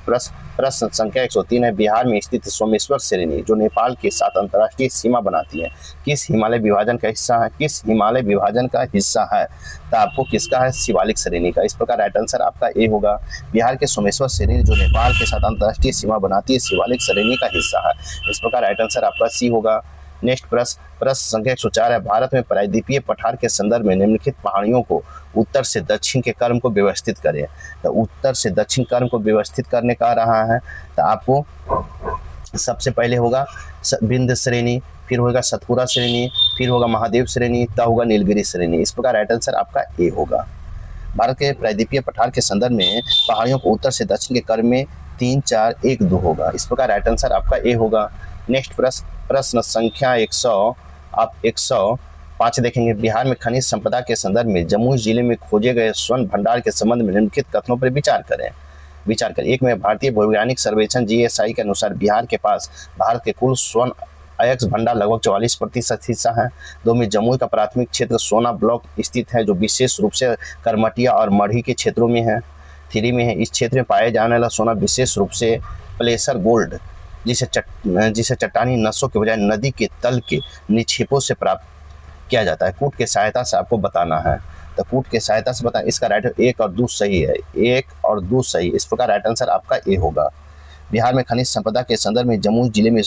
प्रश्न संख्या 103 है। बिहार में स्थित सोमेश्वर श्रेणी जो नेपाल के साथ अंतर्राष्ट्रीय सीमा बनाती है, किस हिमालय विभाजन का हिस्सा है? किस हिमालय विभाजन का हिस्सा है? तो आपको किसका है? शिवालिक श्रेणी का। इस प्रकार राइट आंसर आपका ए होगा। बिहार के सोमेश्वर श्रेणी जो नेपाल के साथ अंतर्राष्ट्रीय सीमा बनाती है, शिवालिक श्रेणी का हिस्सा है। इस प्रकार राइट आंसर आपका सी होगा। नेक्स्ट प्रश्न संख्या 104 है। भारत में प्रायद्वीपीय पठार के संदर्भ में निम्नलिखित पहाड़ियों को उत्तर से दक्षिण के क्रम को व्यवस्थित करें। तो उत्तर से दक्षिण क्रम को व्यवस्थित करने का रहा है, तो आपको सबसे पहले होगा विंध्य श्रेणी, फिर होगा सतपुरा श्रेणी, फिर होगा महादेव श्रेणी, तब होगा नीलगिरी श्रेणी। इस प्रकार राइट आंसर आपका ए होगा। भारत के प्रायद्वीपीय पठार के संदर्भ में पहाड़ियों को उत्तर से दक्षिण के क्रम में 3, 4, 1, 2 होगा। इस प्रकार राइट आंसर आपका ए होगा। नेक्स्ट प्रश्न संख्या 105 देखेंगे। बिहार में खनिज संपदा के संदर्भ में जमुई जिले में खोजे गए स्वर्ण भंडार के संबंध में निम्नलिखित कथनों पर विचार करें। एक में भारतीय भौगोलिक सर्वेक्षण जीएसआई के अनुसार बिहार के पास भारत के कुल स्वर्ण अयस्क भंडार लगभग 44% हिस्सा है। 2 में जमुई का प्राथमिक क्षेत्र सोना ब्लॉक स्थित है जो विशेष रूप से करमटिया और मढ़ी के क्षेत्रों में है। 3 में है इस क्षेत्र में पाए जाने वाला सोना विशेष रूप से प्लेसर गोल्ड जिसे चट्टानी नसों के बजाय नदी के तल के निक्षेपों से प्राप्त किया जाता है। कूट के सहायता से आपको बताना है, तो कूट के सहायता से बताएं। इसका राइट 1 और 2 सही है, 1 और 2 सही। इस प्रकार राइट आंसर आपका ए होगा। बिहार में खनिज संपदा के संदर्भ में जमुई जिले में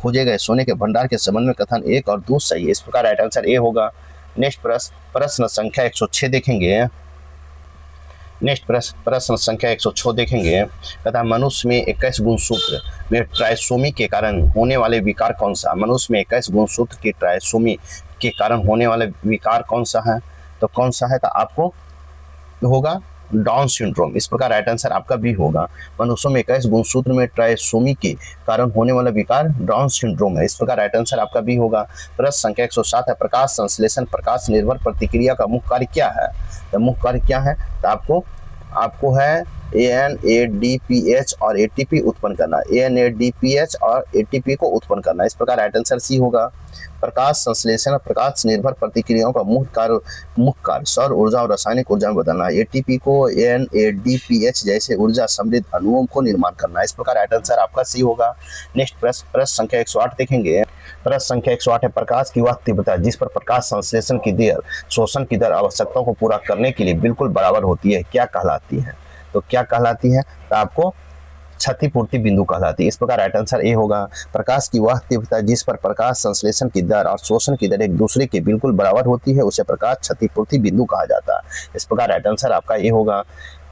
खोजे गए सोने के भंडार के संबंध में कथन 1 और 2 सही है। इस प्रकार राइट आंसर ए होगा। नेक्स्ट प्रश्न संख्या 106 देखेंगे। प्रश्न संख्या 106 देखेंगे। तथा मनुष्य में 21 गुणसूत्र में ट्राइसोमी के कारण होने वाले विकार कौन सा? मनुष्य में 21 गुणसूत्र की ट्राइसोमी के कारण होने वाले विकार कौन सा है? तो कौन सा है? तो आपको होगा डाउन सिंड्रोम। इस प्रकार राइट आंसर आपका भी होगा। मनुष्यों में 21 गुणसूत्र में ट्राइसोमी के कारण होने वाला विकार डाउन सिंड्रोम है। इस प्रकार राइट आंसर आपका भी होगा। प्रश्न संख्या 107 है। प्रकाश संश्लेषण प्रकाश निर्भर प्रतिक्रिया का मुख्य कार्य क्या है? तो मुख्य कार्य क्या है? तो आपको है NADPH और ATP उत्पन्न करना। NADPH और ATP को उत्पन्न करना। इस प्रकार राइट आंसर सी होगा। प्रकाश संश्लेषण प्रकाश निर्भर प्रतिक्रियाओं का मुख्य कार्य सौर ऊर्जा और रासायनिक ऊर्जा में बदलना। ATP को NADPH जैसे ऊर्जा समृद्ध अणुओं को निर्माण करना। इस प्रकार राइट आंसर आपका सी होगा। नेक्स्ट प्रश्न संख्या 108 देखेंगे। प्रश्न संख्या 108 है। प्रकाश की वह तीव्रता जिस पर प्रकाश संश्लेषण की दर शोषण की दर आवश्यकताओं को पूरा करने के लिए बिल्कुल बराबर होती है, क्या कहलाती है? तो क्या कहलाती है? तो आपको क्षतिपूर्ति बिंदु कहलाती है। इस प्रकार राइट आंसर ए होगा। प्रकाश की वह तीव्रता जिस पर प्रकाश संश्लेषण की दर और शोषण की दर एक दूसरे के बिल्कुल बराबर होती है उसे प्रकाश क्षतिपूर्ति बिंदु कहा जाता है। इस प्रकार राइट आंसर आपका ए होगा।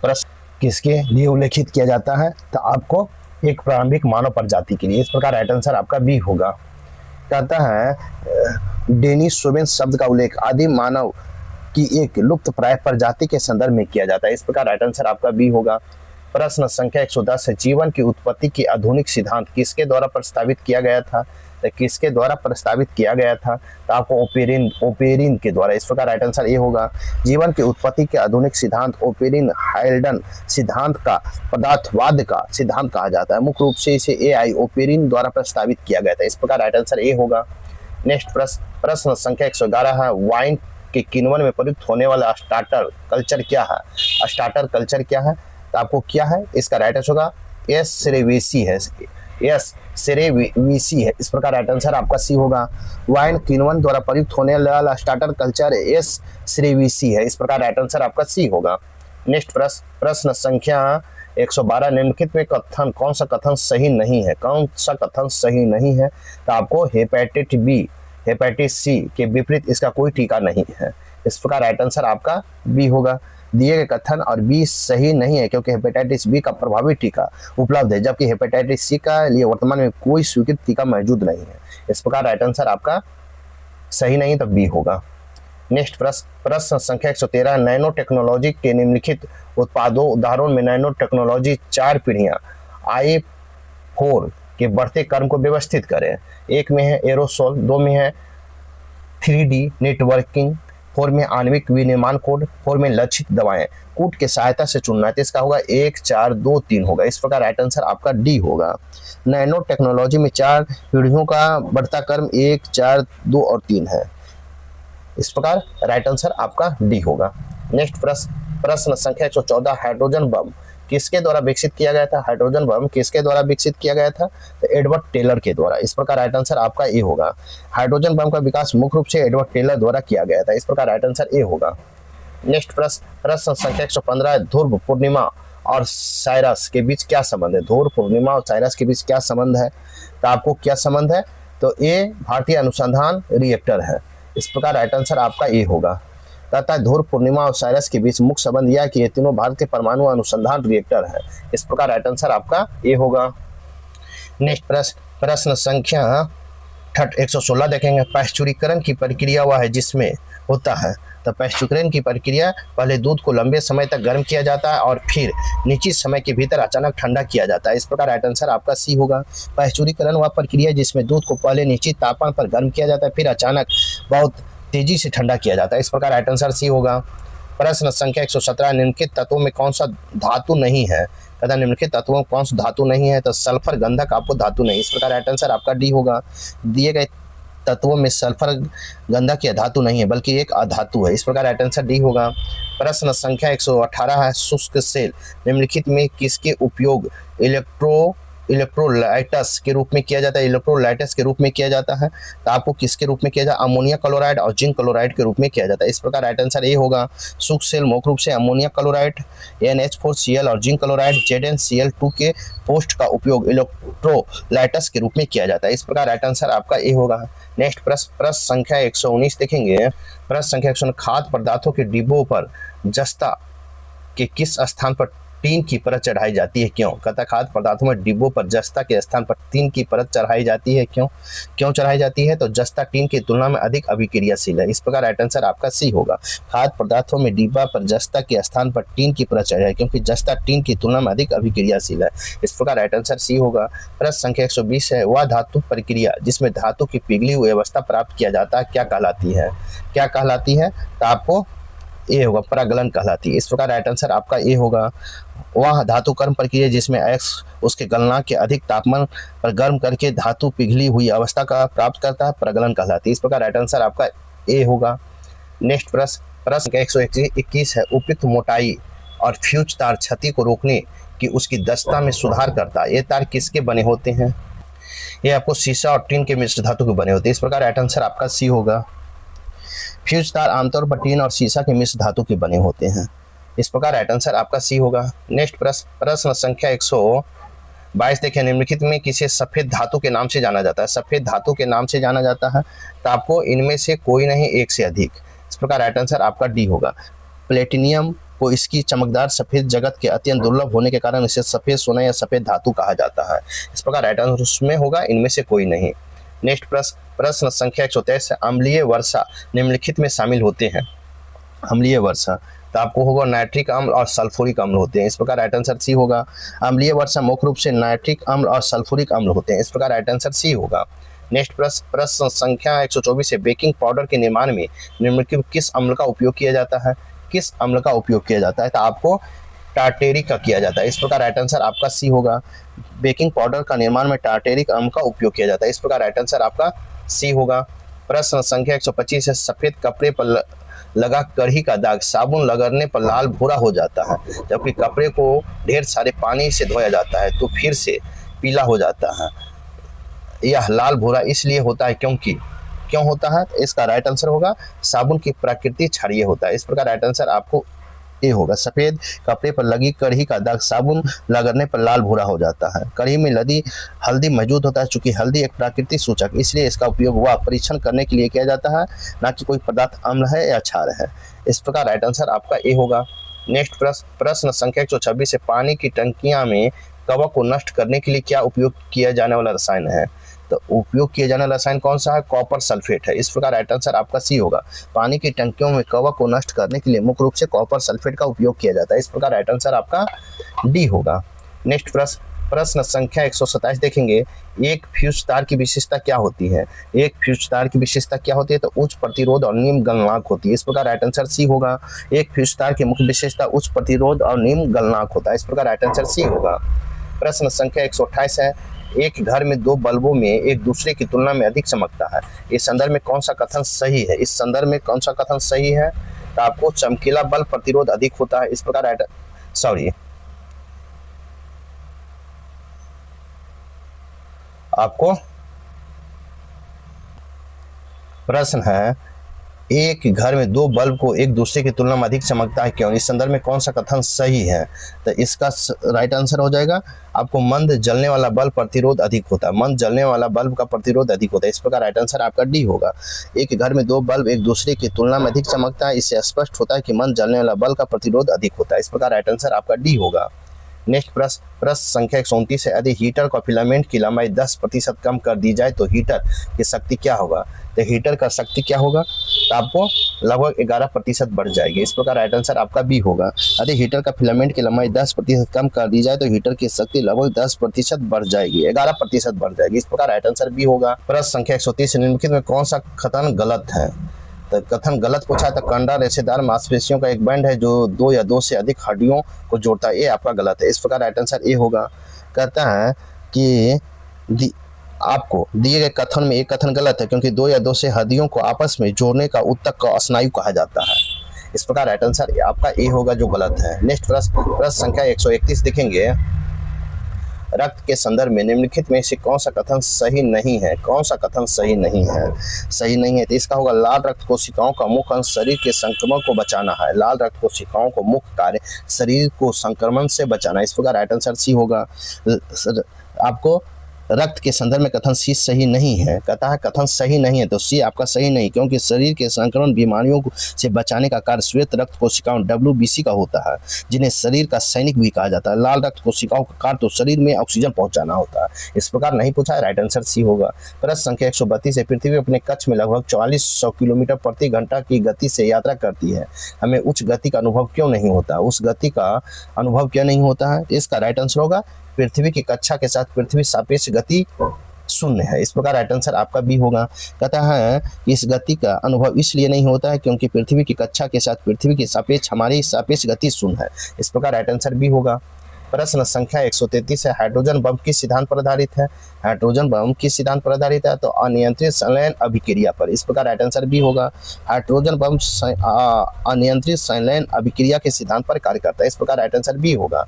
प्रश्न किसके लिए उल्लेखित किया जाता है? तो आपको एक प्रारंभिक मानव प्रजाति के लिए। इस प्रकार राइट आंसर आपका बी होगा। कहता है डेनिसोवेंस शब्द का उल्लेख आदिम मानव की एक लुप्त प्राय प्रजाति के संदर्भ में किया जाता है। इस प्रकार राइट आंसर आपका बी होगा। प्रश्न संख्या 110 है। जीवन की उत्पत्ति की आधुनिक सिद्धांत किसके द्वारा प्रस्तावित किया गया था? तो किसके द्वारा प्रस्तावित किया गया था? तो आपको ओपेरिन के द्वारा। इस प्रकार राइट आंसर ए होगा। जीवन की उत्पत्ति के आधुनिक सिद्धांत ओपेरिन हाइल्डन सिद्धांत का पदार्थवाद का सिद्धांत कहा जाता है। मुख्य रूप से इसे AI ओपेरिन द्वारा प्रस्तावित किया गया था। इस प्रकार राइट आंसर ए होगा। नेक्स्ट प्रश्न संख्या 111 है। वाइन के किण्वन में प्रयुक्त होने वाला स्टार्टर कल्चर क्या है? स्टार्टर कल्चर क्या है? तो आपको क्या है? इसका राइट आंसर होगा एस सेरेवेसी है। इस प्रकार राइट आंसर आपका सी होगा। वाइन किण्वन द्वारा प्रयुक्त होने वाला स्टार्टर कल्चर एस सेरेवेसी है। इस प्रकार राइट आंसर आपका सी होगा। नेक्स्ट प्रश्न संख्या 112 निम्नलिखित में कौन सा कथन सही नहीं है? कौन सा कथन सही नहीं है? तो आपको हेपेटाइटिस बी हेपेटाइटिस सी के विपरीत इसका कोई टीका नहीं है। इस प्रकार राइट आंसर आपका बी होगा। दिए गए कथन और बी सही नहीं है क्योंकि हेपेटाइटिस बी का प्रभावी टीका उपलब्ध है जबकि हेपेटाइटिस सी का लिए वर्तमान में कोई स्वीकृत टीका मौजूद नहीं है। इस प्रकार राइट आंसर आपका सही नहीं तो बी होगा। नेक्स्ट प्रश्न संख्या 113 नैनो टेक्नोलॉजी के निम्नलिखित उदाहरणों में नैनो टेक्नोलॉजी 4 पीढ़ियां I4 के बढ़ते क्रम को व्यवस्थित करें। 1 में है एरोसोल, 2 में है 3D नेटवर्किंग, 4 में आणविक विनिर्माण कोड, 4 में लक्षित दवाएं। कूट के सहायता से चुनना है तो इसका होगा 1, 4, 2, 3 होगा। इस प्रकार राइट आंसर आपका डी होगा। नैनो टेक्नोलॉजी में 4 पीढ़ियों का बढ़ता क्रम 1, 4, 2 और 3 है। इस प्रकार राइट आंसर आपका डी होगा। नेक्स्ट प्रश्न संख्या 114 हाइड्रोजन बम किसके द्वारा विकसित किया गया था? हाइड्रोजन बम किसके द्वारा विकसित किया गया था? तो एडवर्ड टेलर के द्वारा। इस प्रकार राइट आंसर आपका ए होगा। हाइड्रोजन बम का विकास मुख्य रूप से एडवर्ड टेलर द्वारा किया गया था। इस प्रकार राइट आंसर ए होगा। नेक्स्ट प्रश्न संख्या 115 ध्रुव पूर्णिमा और साइरस के बीच क्या संबंध है? ध्रुव पूर्णिमा और साइरस के बीच क्या संबंध है? तो आपको क्या संबंध है? तो ए भारतीय अनुसंधान रिएक्टर है। इस प्रकार राइट आंसर आपका ए होगा। तथा ध्रुव पूर्णिमा और साइरस के बीच मुख्य संबंध यह है कि ये तीनों भारत के परमाणु अनुसंधान रिएक्टर है। इस प्रकार राइट आंसर आपका ए होगा। नेक्स्ट प्रश्न संख्या 116 देखेंगे। पाश्चुरीकरण की प्रक्रिया वह है जिसमें होता है तो पैस्चुरीकरण की प्रक्रिया, पहले दूध को लंबे समय तक गर्म किया जाता है और फिर निश्चित समय के भीतर अचानक ठंडा किया जाता है। इस प्रकार राइट आंसर आपका सी होगा। पैस्चुरीकरण वह प्रक्रिया जिसमें दूध को पहले निश्चित तापमान पर गर्म किया जाता है, फिर अचानक बहुत तेजी से ठंडा किया जाता है। इस प्रकार राइट आंसर सी होगा। प्रश्न संख्या 117, निम्नलिखित तत्वों में कौन सा धातु नहीं है? कहता निम्नलिखित तत्वों में कौन सा धातु नहीं है? तो सल्फर गंधक आपको धातु नहीं। इस प्रकार राइट आंसर आपका डी होगा। दिए गए तत्वों में सल्फर गंधक या धातु नहीं है बल्कि एक अधातु है। इस प्रकार राइट आंसर डी होगा। प्रश्न संख्या 118 है, शुष्क सेल निम्नलिखित में किसके उपयोग इलेक्ट्रोलाइटस के रूप में किया जाता है? इलेक्ट्रोलाइटस के रूप में किया जाता है तो आपको किसके रूप में किया जाता है? अमोनिया क्लोराइड और जिंक क्लोराइड के रूप में किया जाता है। इस प्रकार राइट आंसर ए होगा। शुष्क सेल मुख्य रूप से अमोनिया क्लोराइड NH4Cl और जिंक क्लोराइड ZnCl2 के पोस्ट का उपयोग इलेक्ट्रोलाइटस के रूप में किया जाता है। इस प्रकार राइट आंसर आपका ए होगा। नेक्स्ट प्रश्न संख्या 119 देखेंगे। प्रश्न संख्या 119, खाद्य पदार्थों के डिब्बों पर जस्ता के किस स्थान पर टीन की परत चढ़ाई जाती है? क्यों? कहता खाद्य पदार्थों में डिब्बों पर जस्ता के स्थान पर टीन की परत चढ़ाई जाती है। क्यों चढ़ाई जाती है? तो जस्ता टीन की तुलना में अधिक अभिक्रियाशील है। इस प्रकार राइट आंसर आपका सी होगा। खाद्य पदार्थों में डिब्बा पर जस्ता के स्थान पर टीन की परत चढ़ाई क्योंकि जस्ता टीन की तुलना में अधिक अभिक्रियाशील है। इस प्रकार राइट आंसर सी होगा। प्रश्न संख्या 120 है, वह धातु प्रक्रिया जिसमें धातु की पिघली हुई अवस्था प्राप्त किया जाता है क्या कहलाती है? तो आपको ए होगा, परागलन कहलाती है। इस प्रकार राइट आंसर आपका ए होगा। वह धातुकर्म प्रक्रिया जिसमें X उसके गलनांक के अधिक तापमान पर गर्म करके धातु पिघली हुई अवस्था का प्राप्त करता है, प्रगलन कहलाती है। इस प्रकार राइट आंसर आपका ए होगा। नेक्स्ट प्रश्न 121 है, उपयुक्त मोटाई और फ्यूज तार क्षति को रोकने की उसकी दक्षता में सुधार करता है। ये तार किसके बने होते हैं? ये आपको शीशा और टीन के मिश्र धातु के बने होते हैं। इस प्रकार राइट आंसर आपका सी होगा। फ्यूज तार आमतौर पर टीन और शीशा के मिश्र धातु के बने होते हैं। इस प्रकार राइट आंसर आपका सी होगा। नेक्स्ट प्रश्न संख्या 122 देखें, निम्नलिखित में किसे सफेद धातु के नाम से जाना जाता है? सफेद धातु के नाम से जाना जाता है तो आपको इनमें से कोई नहीं, एक से अधिक। इस प्रकार राइट आंसर आपका डी होगा। प्लेटिनियम को इसकी चमकदार सफेद जगत के अत्यंत दुर्लभ होने के कारण इसे सफेद सोना या सफेद धातु कहा जाता है। इस प्रकार राइट आंसर उसमें होगा, इनमें से कोई नहीं। नेक्स्ट प्रश्न संख्या 123 है, अम्लीय वर्षा निम्नलिखित में शामिल होते हैं। अम्लीय वर्षा तो आपको होगा नाइट्रिक अम्ल और सल्फ्यूरिक अम्ल होते हैं। इस प्रकार राइट आंसर सी होगा। अम्लीय वर्षा मुख्य रूप से नाइट्रिक अम्ल और सल्फ्यूरिक अम्ल होते हैं। इस प्रकार राइट आंसर सी होगा। नेक्स्ट प्रश्न संख्या 124 है, बेकिंग पाउडर के निर्माण में निम्नलिखित किस अम्ल का उपयोग किया जाता है? किस अम्ल का उपयोग किया जाता है? तो आपको टार्टेरिक का किया जाता है। इस प्रकार राइट आंसर आपका सी होगा। बेकिंग पाउडर का निर्माण में टार्टेरिक अम्ल का उपयोग किया जाता है। इस प्रकार राइट आंसर आपका सी होगा। प्रश्न संख्या 125 है, सफेद कपड़े पर लगा कढ़ी का दाग साबुन लगने पर लाल भूरा हो जाता है, जबकि कपड़े को ढेर सारे पानी से धोया जाता है तो फिर से पीला हो जाता है। यह लाल भूरा इसलिए होता है क्यों होता है? तो इसका राइट आंसर होगा साबुन की प्रकृति क्षारीय होता है। इस प्रकार राइट आंसर आपको ए होगा। सफेद कपड़े पर लगी कढ़ी का दाग साबुन लगने पर लाल भूरा हो जाता है। कढ़ी में लदी हल्दी मौजूद होता है, चूंकि हल्दी एक प्राकृतिक सूचक, इसलिए इसका उपयोग वह परीक्षण करने के लिए किया जाता है, ना कि कोई पदार्थ अम्ल है या क्षार है। इस प्रकार राइट आंसर आपका ए होगा। नेक्स्ट प्रश्न संख्या 126 है, पानी की टंकियां में कवक को नष्ट करने के लिए क्या उपयोग किया जाने वाला रसायन है? तो उपयोग किया जाने वाला रसायन कौन सा है? कॉपर सल्फेट है। इस प्रकार राइट आंसर आपका सी होगा। पानी की टंकियों में कवक को नष्ट करने के लिए मुख्य रूप से कॉपर सल्फेट का उपयोग किया जाता है। इस प्रकार राइट आंसर आपका डी होगा। नेक्स्ट प्रश्न संख्या 127 देखेंगे, एक फ्यूज तार की विशेषता क्या होती है? एक फ्यूज तार की विशेषता क्या होती है? तो उच्च प्रतिरोध और निम्न गलनांक होती है। इस प्रकार राइट आंसर सी होगा। एक फ्यूज तार की मुख्य विशेषता उच्च प्रतिरोध और निम्न गलनांक होता है। इस प्रकार राइट आंसर सी होगा। प्रश्न संख्या 128 है, एक घर में दो बल्बों में एक दूसरे की तुलना में अधिक चमकता है। इस संदर्भ में कौन सा कथन सही है? इस संदर्भ में कौन सा कथन सही है? तो आपको चमकीला बल्ब प्रतिरोध अधिक होता है। इस प्रकार आपको प्रश्न है, एक घर में दो बल्ब को एक दूसरे की तुलना में अधिक चमकता है क्यों? इस संदर्भ में कौन सा कथन सही है? तो इसका राइट आंसर हो जाएगा आपको मंद जलने वाला बल्ब प्रतिरोध अधिक होता है। मंद जलने वाला बल्ब का प्रतिरोध अधिक होता है। इस प्रकार राइट आंसर आपका डी होगा। एक घर में दो बल्ब एक दूसरे की तुलना में अधिक चमकता है, इससे स्पष्ट होता है कि मंद जलने वाला बल्ब का प्रतिरोध अधिक होता है। इस प्रकार राइट आंसर आपका डी होगा। नेक्स्ट प्रश्न संख्या 129 है, यदि हीटर का फिलामेंट की लंबाई 10% कम कर दी जाए तो हीटर की शक्ति क्या होगा? तो हीटर का शक्ति क्या होगा? तो आपको लगभग 11% बढ़ जाएगी। इस प्रकार राइट आंसर आपका बी होगा। यदि हीटर का फिलामेंट की लंबाई 10% कम कर दी जाए तो हीटर की शक्ति लगभग 10% बढ़ जाएगी, 11% बढ़ जाएगी। इस प्रकार राइट आंसर बी होगा। प्रश्न संख्या 130 निम्नलिखित में कौन सा कथन गलत है? तो कथन गलत पूछा तो कंडा रेशेदार मांसपेशियों का एक बैंड है जो 2 या 2 से अधिक हड्डियों को जोड़ता है, ये आपका गलत है। इस प्रकार राइट आंसर ए होगा। कहता है कि आपको दिए गए कथन में एक कथन गलत है क्योंकि 2 या 2 से हड्डियों को आपस में जोड़ने का ऊतक को स्नायु कहा जाता है। इस प्रकार राइट आंसर आपका ए होगा जो गलत है। नेक्स्ट प्रश्न संख्या 131 देखेंगे, रक्त के संदर्भ में निम्नलिखित में से कौन सा कथन सही नहीं है? कौन सा कथन सही नहीं है? सही नहीं है तो इसका होगा लाल रक्त कोशिकाओं का मुख्य अंश शरीर के संक्रमण को बचाना है। लाल रक्त कोशिकाओं को मुख्य कार्य शरीर को संक्रमण से बचाना है। इस प्रकार राइट आंसर सी होगा। आपको रक्त के संदर्भ में कथन सी सही नहीं है। कहता है कथन सही नहीं है तो सी आपका सही नहीं, क्योंकि शरीर के संक्रमण बीमारियों से बचाने का कार्य श्वेत रक्त कोशिकाओं WBC का होता है, जिन्हें शरीर का सैनिक भी कहा जाता है। लाल रक्त कोशिकाओं का कार्य तो शरीर में ऑक्सीजन पहुंचाना होता है। इस प्रकार नहीं पूछा है, राइट आंसर सी होगा। प्रश्न संख्या 132 है, पृथ्वी अपने कक्ष में लगभग 4400 किलोमीटर प्रति घंटा की गति से यात्रा करती है, हमें उच्च गति का अनुभव क्यों नहीं होता? उस गति का अनुभव क्यों नहीं होता है? इसका राइट आंसर होगा पृथ्वी की कक्षा के साथ पृथ्वी सापेक्ष गति शून्य है। इस प्रकार राइट आंसर आपका भी होगा। कहता है कि इस गति का अनुभव इसलिए नहीं होता है क्योंकि पृथ्वी की कक्षा के साथ पृथ्वी के सापेक्ष हमारी सापेक्ष गति शून्य है। इस प्रकार राइट आंसर भी होगा। प्रश्न संख्या 133 है, हाइड्रोजन बम किस सिद्धांत पर आधारित है? हाइड्रोजन बम किस सिद्धांत पर आधारित है? तो अनियंत्रित संलयन अभिक्रिया पर। इस प्रकार राइट आंसर भी होगा। हाइड्रोजन बम अनियंत्रित संलयन अभिक्रिया के सिद्धांत पर कार्य करता है। इस प्रकार राइट आंसर भी होगा।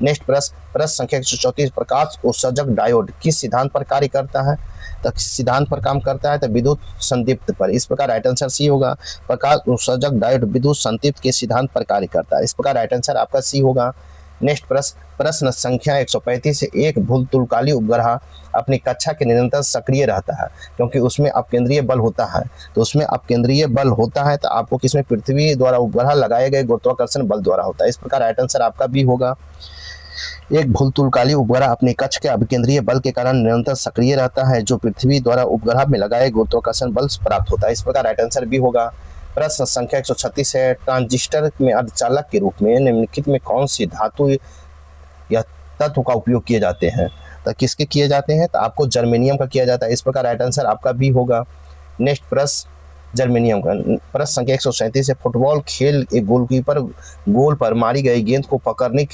नेक्स्ट प्रश्न संख्या 134, प्रकाश उत्सर्जक डायोड किस सिद्धांत पर कार्य करता है? तो सिद्धांत पर काम करता है तो विद्युत संदीप्त पर। इस प्रकार राइट आंसर सी होगा। प्रकाश उत्सर्जक डायोड विद्युत संदीप्त के सिद्धांत पर कार्य करता है। इस प्रकार राइट आंसर आपका सी होगा। नेक्स्ट प्रश्न संख्या 135 से एक भूलतुलकाली उपग्रह अपनी कक्षा के निरंतर सक्रिय रहता है क्योंकि उसमें अपकेंद्रीय बल होता है। तो उसमें अपकेंद्रीय बल होता है तो आपको किसमें? पृथ्वी द्वारा उपग्रह लगाए गए गुरुत्वाकर्षण बल द्वारा होता है। इस प्रकार राइट आंसर आपका भी होगा। एक भूलतुलकाली उपग्रह अपने कक्ष के अभिकेंद्रीय बल के कारण निरंतर सक्रिय रहता है जो पृथ्वी द्वारा उपग्रह में लगाए गुरुत्वाकर्षण बल प्राप्त होता है। इस प्रकार राइट आंसर भी होगा। प्रश्न संख्या 136 है, ट्रांजिस्टर में अर्धचालक के रूप में निम्नलिखित में कौन सी धातु या तत्व का उपयोग किए जाते हैं? तो किसके किए जाते हैं? तो आपको जर्मेनियम का किया जाता है। इस प्रकार राइट आंसर आपका भी होगा। नेक्स्ट प्रश्न जर्मेनियम का। प्रश्न संख्या 137 है, फुटबॉल खेल एक गोलकीपर गोल पर मारी गई गेंद को पकड़ने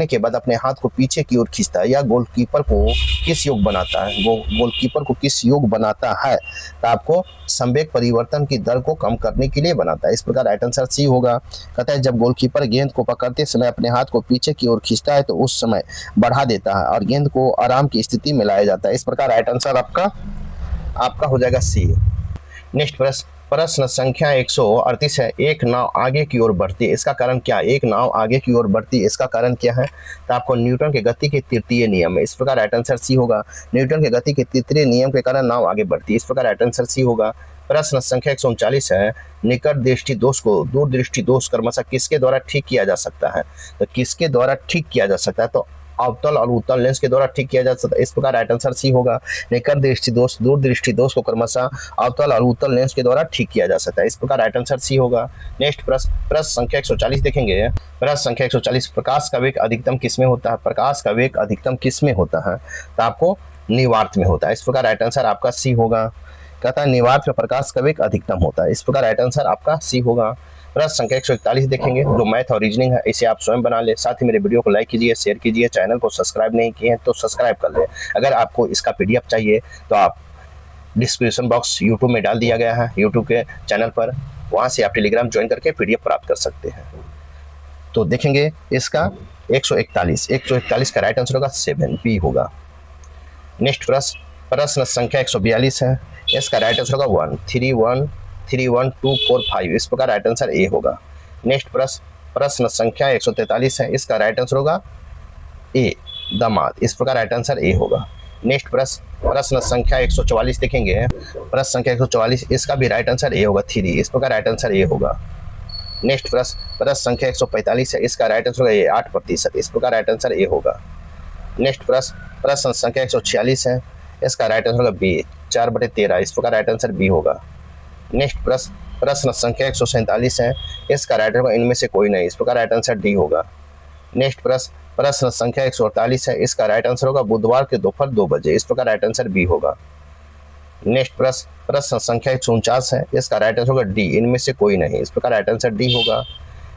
के बाद अपने हाथ को पीछे की ओर खींचता है। यह गोलकीपर को किस योग बनाता है? वो गोलकीपर को किस योग बनाता है? तो आपको संवेग परिवर्तन की दर को कम करने के लिए बनाता है। इस प्रकार राइट आंसर सी होगा। कहता है जब गोलकीपर गेंद को पकड़ते समय अपने हाथ को पीछे की ओर खींचता है तो उस समय बढ़ा देता है और गेंद को आराम की स्थिति में लाया जाता है। इस प्रकार राइट आंसर आपका हो जाएगा सी। नेक्स्ट प्रश्न संख्या 138 है, एक नाव आगे की ओर बढ़ती है, इसका कारण क्या? एक नाव आगे की ओर बढ़ती है, इसका कारण क्या है? तो आपको न्यूटन के गति के तृतीय नियम है। इस प्रकार राइट आंसर सी होगा। न्यूटन के गति के तृतीय नियम के कारण नाव आगे बढ़ती है। इस प्रकार राइट आंसर सी होगा। प्रश्न संख्या 139 है, निकट दृष्टि दोष को दूर दृष्टि दोष क्रमशः किसके द्वारा ठीक किया जा सकता है? तो किसके द्वारा ठीक किया जा सकता है? तो अवतल और उत्तल लेंस के द्वारा ठीक किया जा सकता है। इस प्रकार राइट आंसर सी होगा। निकट दृष्टि दोष दूर दृष्टि दोष को क्रमशः अवतल और उत्तल लेंस के द्वारा ठीक किया जा सकता है। इस प्रकार राइट आंसर सी होगा। नेक्स्ट प्रश्न संख्या 140 देखेंगे। प्रश्न संख्या 140, प्रकाश का वेग अधिकतम किसमें होता है? प्रकाश का वेग अधिकतम किसमें होता है? तो आपको निवार्त में होता है। इस प्रकार राइट आंसर आपका सी होगा। कहता है निवार्त में प्रकाश का वेग अधिकतम होता है। इस प्रकार राइट आंसर आपका सी होगा। प्रश्न संख्या 141 देखेंगे, जो मैथ और रीजनिंग है इसे आप स्वयं बना ले। साथ ही मेरे वीडियो को लाइक कीजिए, शेयर कीजिए, चैनल को सब्सक्राइब नहीं किए हैं तो सब्सक्राइब कर ले। अगर आपको इसका PDF चाहिए तो आप डिस्क्रिप्शन बॉक्स यूट्यूब में डाल दिया गया है, यूट्यूब के चैनल पर, वहाँ से आप टेलीग्राम ज्वाइन करके PDF प्राप्त कर सकते हैं। तो देखेंगे इसका 141 का राइट आंसर होगा 7B होगा। नेक्स्ट प्रश्न संख्या 142 है, इसका राइट आंसर होगा 1313245। इस प्रकार राइट आंसर ए होगा। नेक्स्ट प्रश्न संख्या 143 है, इसका राइट आंसर होगा ए दामाद। इस प्रकार राइट आंसर ए होगा। नेक्स्ट प्रश्न संख्या 144 देखेंगे। प्रश्न संख्या 144, इसका भी राइट आंसर ए होगा 3। इस प्रकार राइट आंसर ए होगा। नेक्स्ट प्रश्न संख्या 145 है, इसका राइट आंसर होगा ए 8%। इस प्रकार राइट आंसर ए होगा। नेक्स्ट प्रश्न संख्या 146 है, इसका राइट आंसर होगा बी 4/13। इस प्रकार राइट आंसर बी होगा। नेक्स्ट प्रश्न संख्या 147 है, इसका राइट आंसर होगा इनमें से कोई नहीं। इस प्रकार राइट आंसर डी होगा। नेक्स्ट प्रश्न संख्या 148 है, इसका राइट आंसर होगा बुधवार के दोपहर 2 बजे। इस प्रकार राइट आंसर बी होगा। नेक्स्ट प्रश्न संख्या 149 है, इसका राइट आंसर होगा डी इनमें से कोई नहीं। इस प्रकार राइट आंसर डी होगा।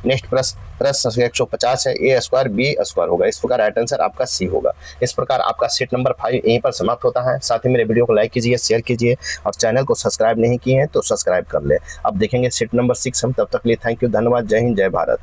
नेक्स्ट प्रश्न संख्या 150 है, ए स्क्वायर बी स्क्वायर होगा। इस प्रकार राइट आंसर आपका सी होगा। इस प्रकार आपका सेट नंबर 5 यहीं पर समाप्त होता है। साथ ही मेरे वीडियो को लाइक कीजिए, शेयर कीजिए और चैनल को सब्सक्राइब नहीं किए हैं तो सब्सक्राइब कर ले। अब देखेंगे सेट नंबर 6 हम, तब तक के लिए थैंक यू, धन्यवाद, जय हिंद, जय भारत।